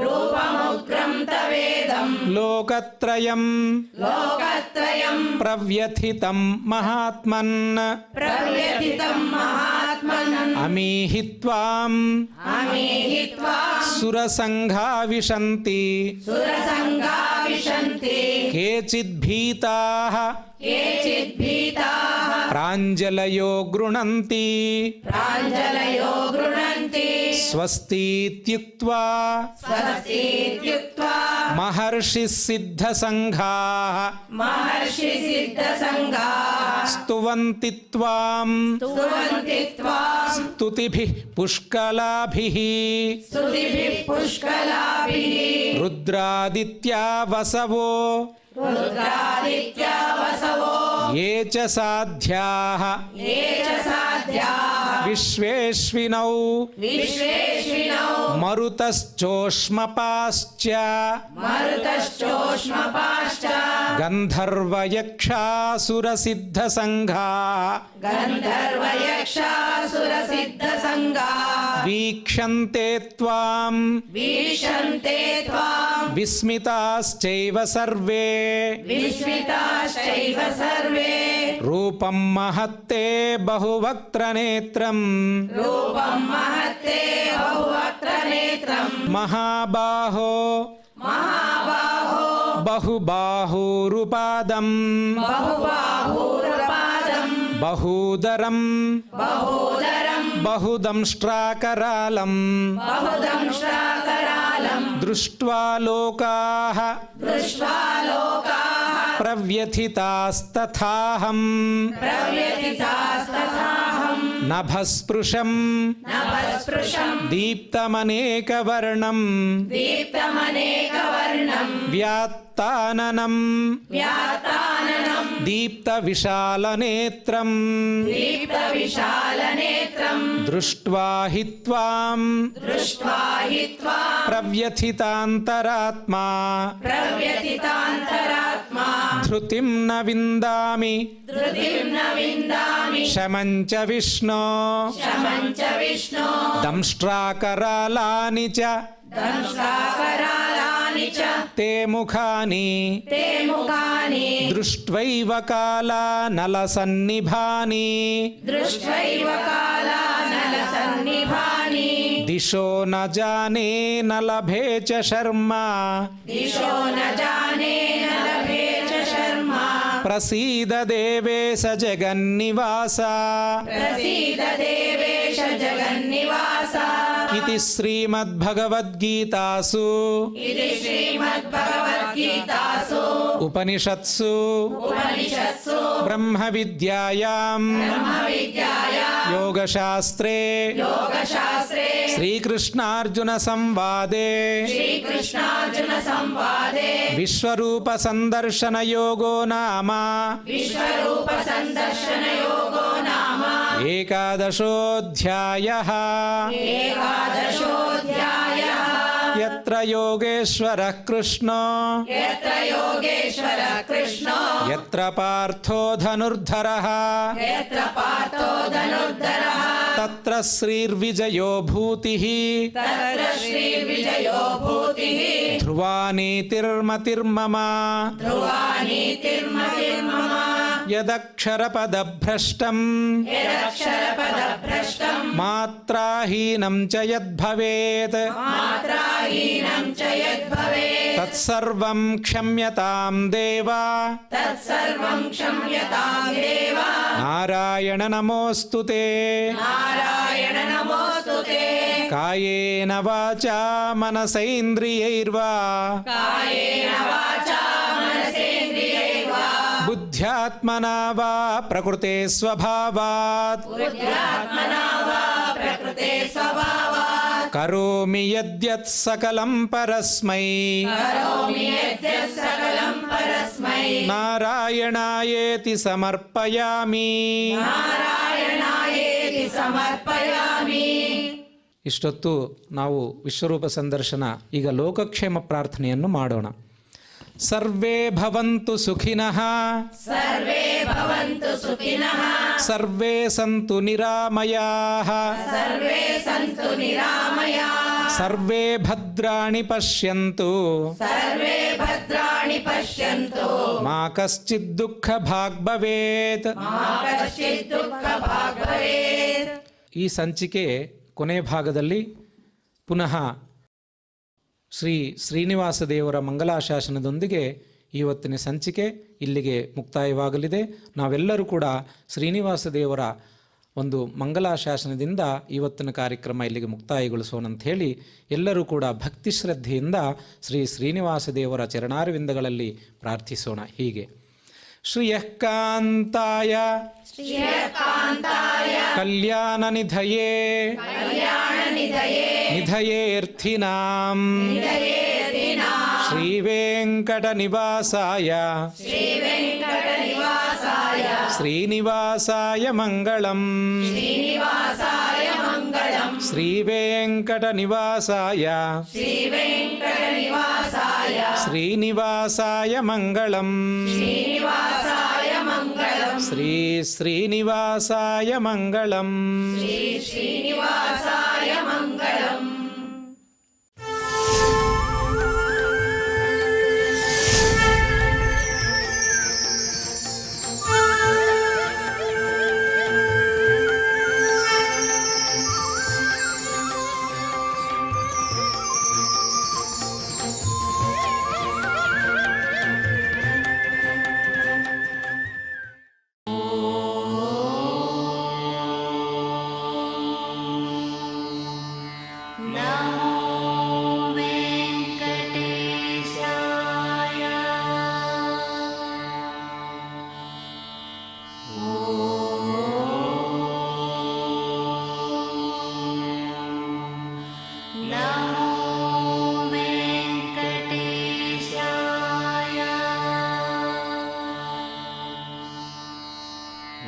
S2: रूपमुग्रं तवेदम्
S1: लोकत्रयम्
S2: लोकत्रयम्
S1: प्रव्यथितं महात्मन्
S2: प्रव्यथितं महात्मन्
S1: अमीहि त्वाम्
S2: अमीहि त्वाम्
S1: सुरसङ्घा विशन्ति
S2: सुरसङ्गा विशन्ति
S1: केचिद्भीताः
S2: केचिद्भीताः
S1: प्राञ्जलयो गृह्णन्ति
S2: प्राञ्जलयो गृह्णन्ति
S1: स्वस्तीत्युक्त्वा
S2: स्वस्तीत्युक्त्वा
S1: महर्षिसिद्धसङ्घाः
S2: महर्षिसिद्धसङ्घाः
S1: स्तुवन्ति त्वां
S2: स्तुवन्ति त्वां
S1: स्तुतिभिः पुष्कलाभिः
S2: स्तुतिभिः पुष्कलाभिः
S1: रुद्रादित्या वसवो
S2: रुद्रादित्या वसवो
S1: ये च साध्याः
S2: ये च साध्याः
S1: विश्वेश्विनौ
S2: विश्वेश्विनौ
S1: मरुतश्चोष्मपाश्च
S2: मरुतश्चोष्मपाश्च
S1: गन्धर्वयक्षासुरसिद्धसङ्घाः
S2: गन्धर्वयक्षासुरसिद्धसङ्घाः
S1: वीक्षन्ते त्वां
S2: वीक्षन्ते त्वां
S1: विस्मिताश्चैव सर्वे
S2: विस्मिताश्चैव सर्वे
S1: रूपं महत्ते बहुवक्त्रनेत्रम्
S2: रूपं महत्ते बहुवक्त्रनेत्रम्
S1: महाबाहो
S2: महाबाहो
S1: बहुबाहुरुपादम्
S2: बहुबाहुरुपादम्
S1: बहूदरम्
S2: बहूदरम्
S1: बहुदंष्ट्राकरालम्
S2: बहुदंष्ट्राकरालम्
S1: दृष्ट्वा लोकाः
S2: दृष्ट्वा लोकाः
S1: प्रव्यथितास्तथाहम्
S2: प्रव्यथितास्तथाहम्
S1: नभस्पृशम्
S2: नभस्पृशम्
S1: दीप्तमनेकवर्णम्
S2: दीप्तमनेकवर्णम्
S1: व्यात्ताननम्
S2: व्याताननम्
S1: दीप्तविशालनेत्रम्
S2: दीप्तविशालनेत्रम्
S1: दृष्ट्वा हि त्वाम्
S2: दृष्ट्वा हि त्वाम्
S1: प्रव्यथितान्तरात्मा
S2: प्रव्यथितान्तरात्मा
S1: धृतिं न विन्दामि
S2: धृतिं न विन्दामि
S1: शमं च विष्णो
S2: शमं च विष्णो
S1: दंष्ट्राकरालानि च
S2: दंष्ट्राकरालानि च
S1: ते मुखानि
S2: ते मुखानि
S1: दृष्ट्वैव कालानलसन्निभानि
S2: दृष्ट्वैव कालानलसन्निभानि
S1: दिशो न जाने न लभे च शर्मा
S2: दिशो न जाने न लभे च शर्मा
S1: प्रसीद देवेश जगन्निवास
S2: प्रसीद देवेश जगन्निवास
S1: इति श्रीमद्भगवद्गीतासु
S2: इति श्रीमद्भगवद्गीतासु
S1: उपनिषत्सु
S2: उपनिषत्सु
S1: ब्रह्मविद्यायां
S2: ब्रह्मविद्यायां
S1: योगशास्त्रे
S2: योगशास्त्रे
S1: श्रीकृष्णार्जुनसंवादे
S2: श्रीकृष्णार्जुनसंवादे
S1: विश्वरूपसन्दर्शनयोगो नाम
S2: विश्वरूपसन्दर्शनयोगो नाम
S1: एकादशोऽध्यायः
S2: एकादशोऽध्यायः
S1: यत्र योगेश्वरः कृष्णो
S2: यत्र योगेश्वरः कृष्णो
S1: यत्र पार्थो धनुर्धरः
S2: यत्र पार्थो धनुर्धरः
S1: तत्र श्रीर्विजयो भूतिः
S2: तत्र श्रीर्विजयो भूतिः
S1: ध्रुवा नीतिर्मतिर्मम
S2: ध्रुवा नीतिर्मतिर्मम
S1: यदक्षरपदभ्रष्टम्
S2: यदक्षरपदभ्रष्टम्
S1: मात्राहीनं च यद्भवेत्
S2: मात्राहीनं च यद्भवेत्
S1: तत्सर्वं क्षम्यतां देव
S2: तत्सर्वं क्षम्यतां देव
S1: नारायण नमोऽस्तु ते
S2: नारायण नमोऽस्तु ते
S1: कायेन वाचा मनसैन्द्रियैर्वा
S2: कायेन वाचा मनसेन्द्रियैर्वा
S1: बुद्ध्यात्मना वा प्रकृते स्वभावात्
S2: बुद्ध्यात्मना वा प्रकृते स्वभावात्
S1: करोमि यद्यत् सकलं परस्मै
S2: करोमि यद्यत् सकलं परस्मै
S1: नारायणायेति समर्पयामि
S2: नारायणायेति समर्पयामि.
S1: ಇಷ್ಟೊತ್ತು ನಾವು ವಿಶ್ವರೂಪ ಸಂದರ್ಶನ, ಈಗ ಲೋಕಕ್ಷೇಮ ಪ್ರಾರ್ಥನೆಯನ್ನು ಮಾಡೋಣ. ಸರ್ವೇ ಭವಂತು ಸುಖಿನಃ
S2: ಸರ್ವೇ ಭವಂತು ಸುಖಿನಃ
S1: ಸರ್ವೇ ಸಂತು ನಿರಾಮಯಾಃ
S2: ಸರ್ವೇ ಸಂತು ನಿರಾಮಯಾಃ
S1: ಸರ್ವೇ ಭದ್ರಾಣಿ ಪಶ್ಯಂತು
S2: ಸರ್ವೇ ಭದ್ರಾಣಿ ಪಶ್ಯಂತು
S1: ಮಾ ಕಶ್ಚಿತ್ ದುಃಖ ಭಾಗ್ ಭವೇತ್.
S2: ಮಾ ಕಶ್ಚಿತ್ ದುಃಖ ಭಾಗ್ ಭವೇತ್.
S1: ಈ ಸಂಚಿಕೆ ಕೊನೆ ಭಾಗದಲ್ಲಿ ಪುನಃ ಶ್ರೀ ಶ್ರೀನಿವಾಸ ದೇವರ ಮಂಗಲಾಶಾಸನದೊಂದಿಗೆ ಇವತ್ತಿನ ಸಂಚಿಕೆ ಇಲ್ಲಿಗೆ ಮುಕ್ತಾಯವಾಗಲಿದೆ. ನಾವೆಲ್ಲರೂ ಕೂಡ ಶ್ರೀನಿವಾಸ ದೇವರ ಒಂದು ಮಂಗಲಾಶಾಸನದಿಂದ ಇವತ್ತಿನ ಕಾರ್ಯಕ್ರಮ ಇಲ್ಲಿಗೆ ಮುಕ್ತಾಯಗೊಳಿಸೋಣ ಅಂತ ಹೇಳಿ ಎಲ್ಲರೂ ಕೂಡ ಭಕ್ತಿ ಶ್ರದ್ಧೆಯಿಂದ ಶ್ರೀ ಶ್ರೀನಿವಾಸ ದೇವರ ಚರಣಾರವಿಂದಗಳಲ್ಲಿ ಪ್ರಾರ್ಥಿಸೋಣ. ಹೀಗೆ ಶ್ರಿಯಃ ಕಾಂತಾಯ ಕಲ್ಯಾಣ ನಿಧಯೇ ನಿಧಯೇರ್ಥಿನಾಂ ಶ್ರೀ ವೆಂಕಟ ನಿವಾಸಾಯ ಶ್ರೀನಿವಾಸಾಯ ಮಂಗಳಂ ಶ್ರೀ ವೆಂಕಟ ನಿವಾಸಾಯ ಶ್ರೀನಿವಾಸಾಯ ಮಂಗಳಂ ಶ್ರೀ ಶ್ರೀನಿವಾಸಾಯ ಮಂಗಳಂ.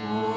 S2: Oh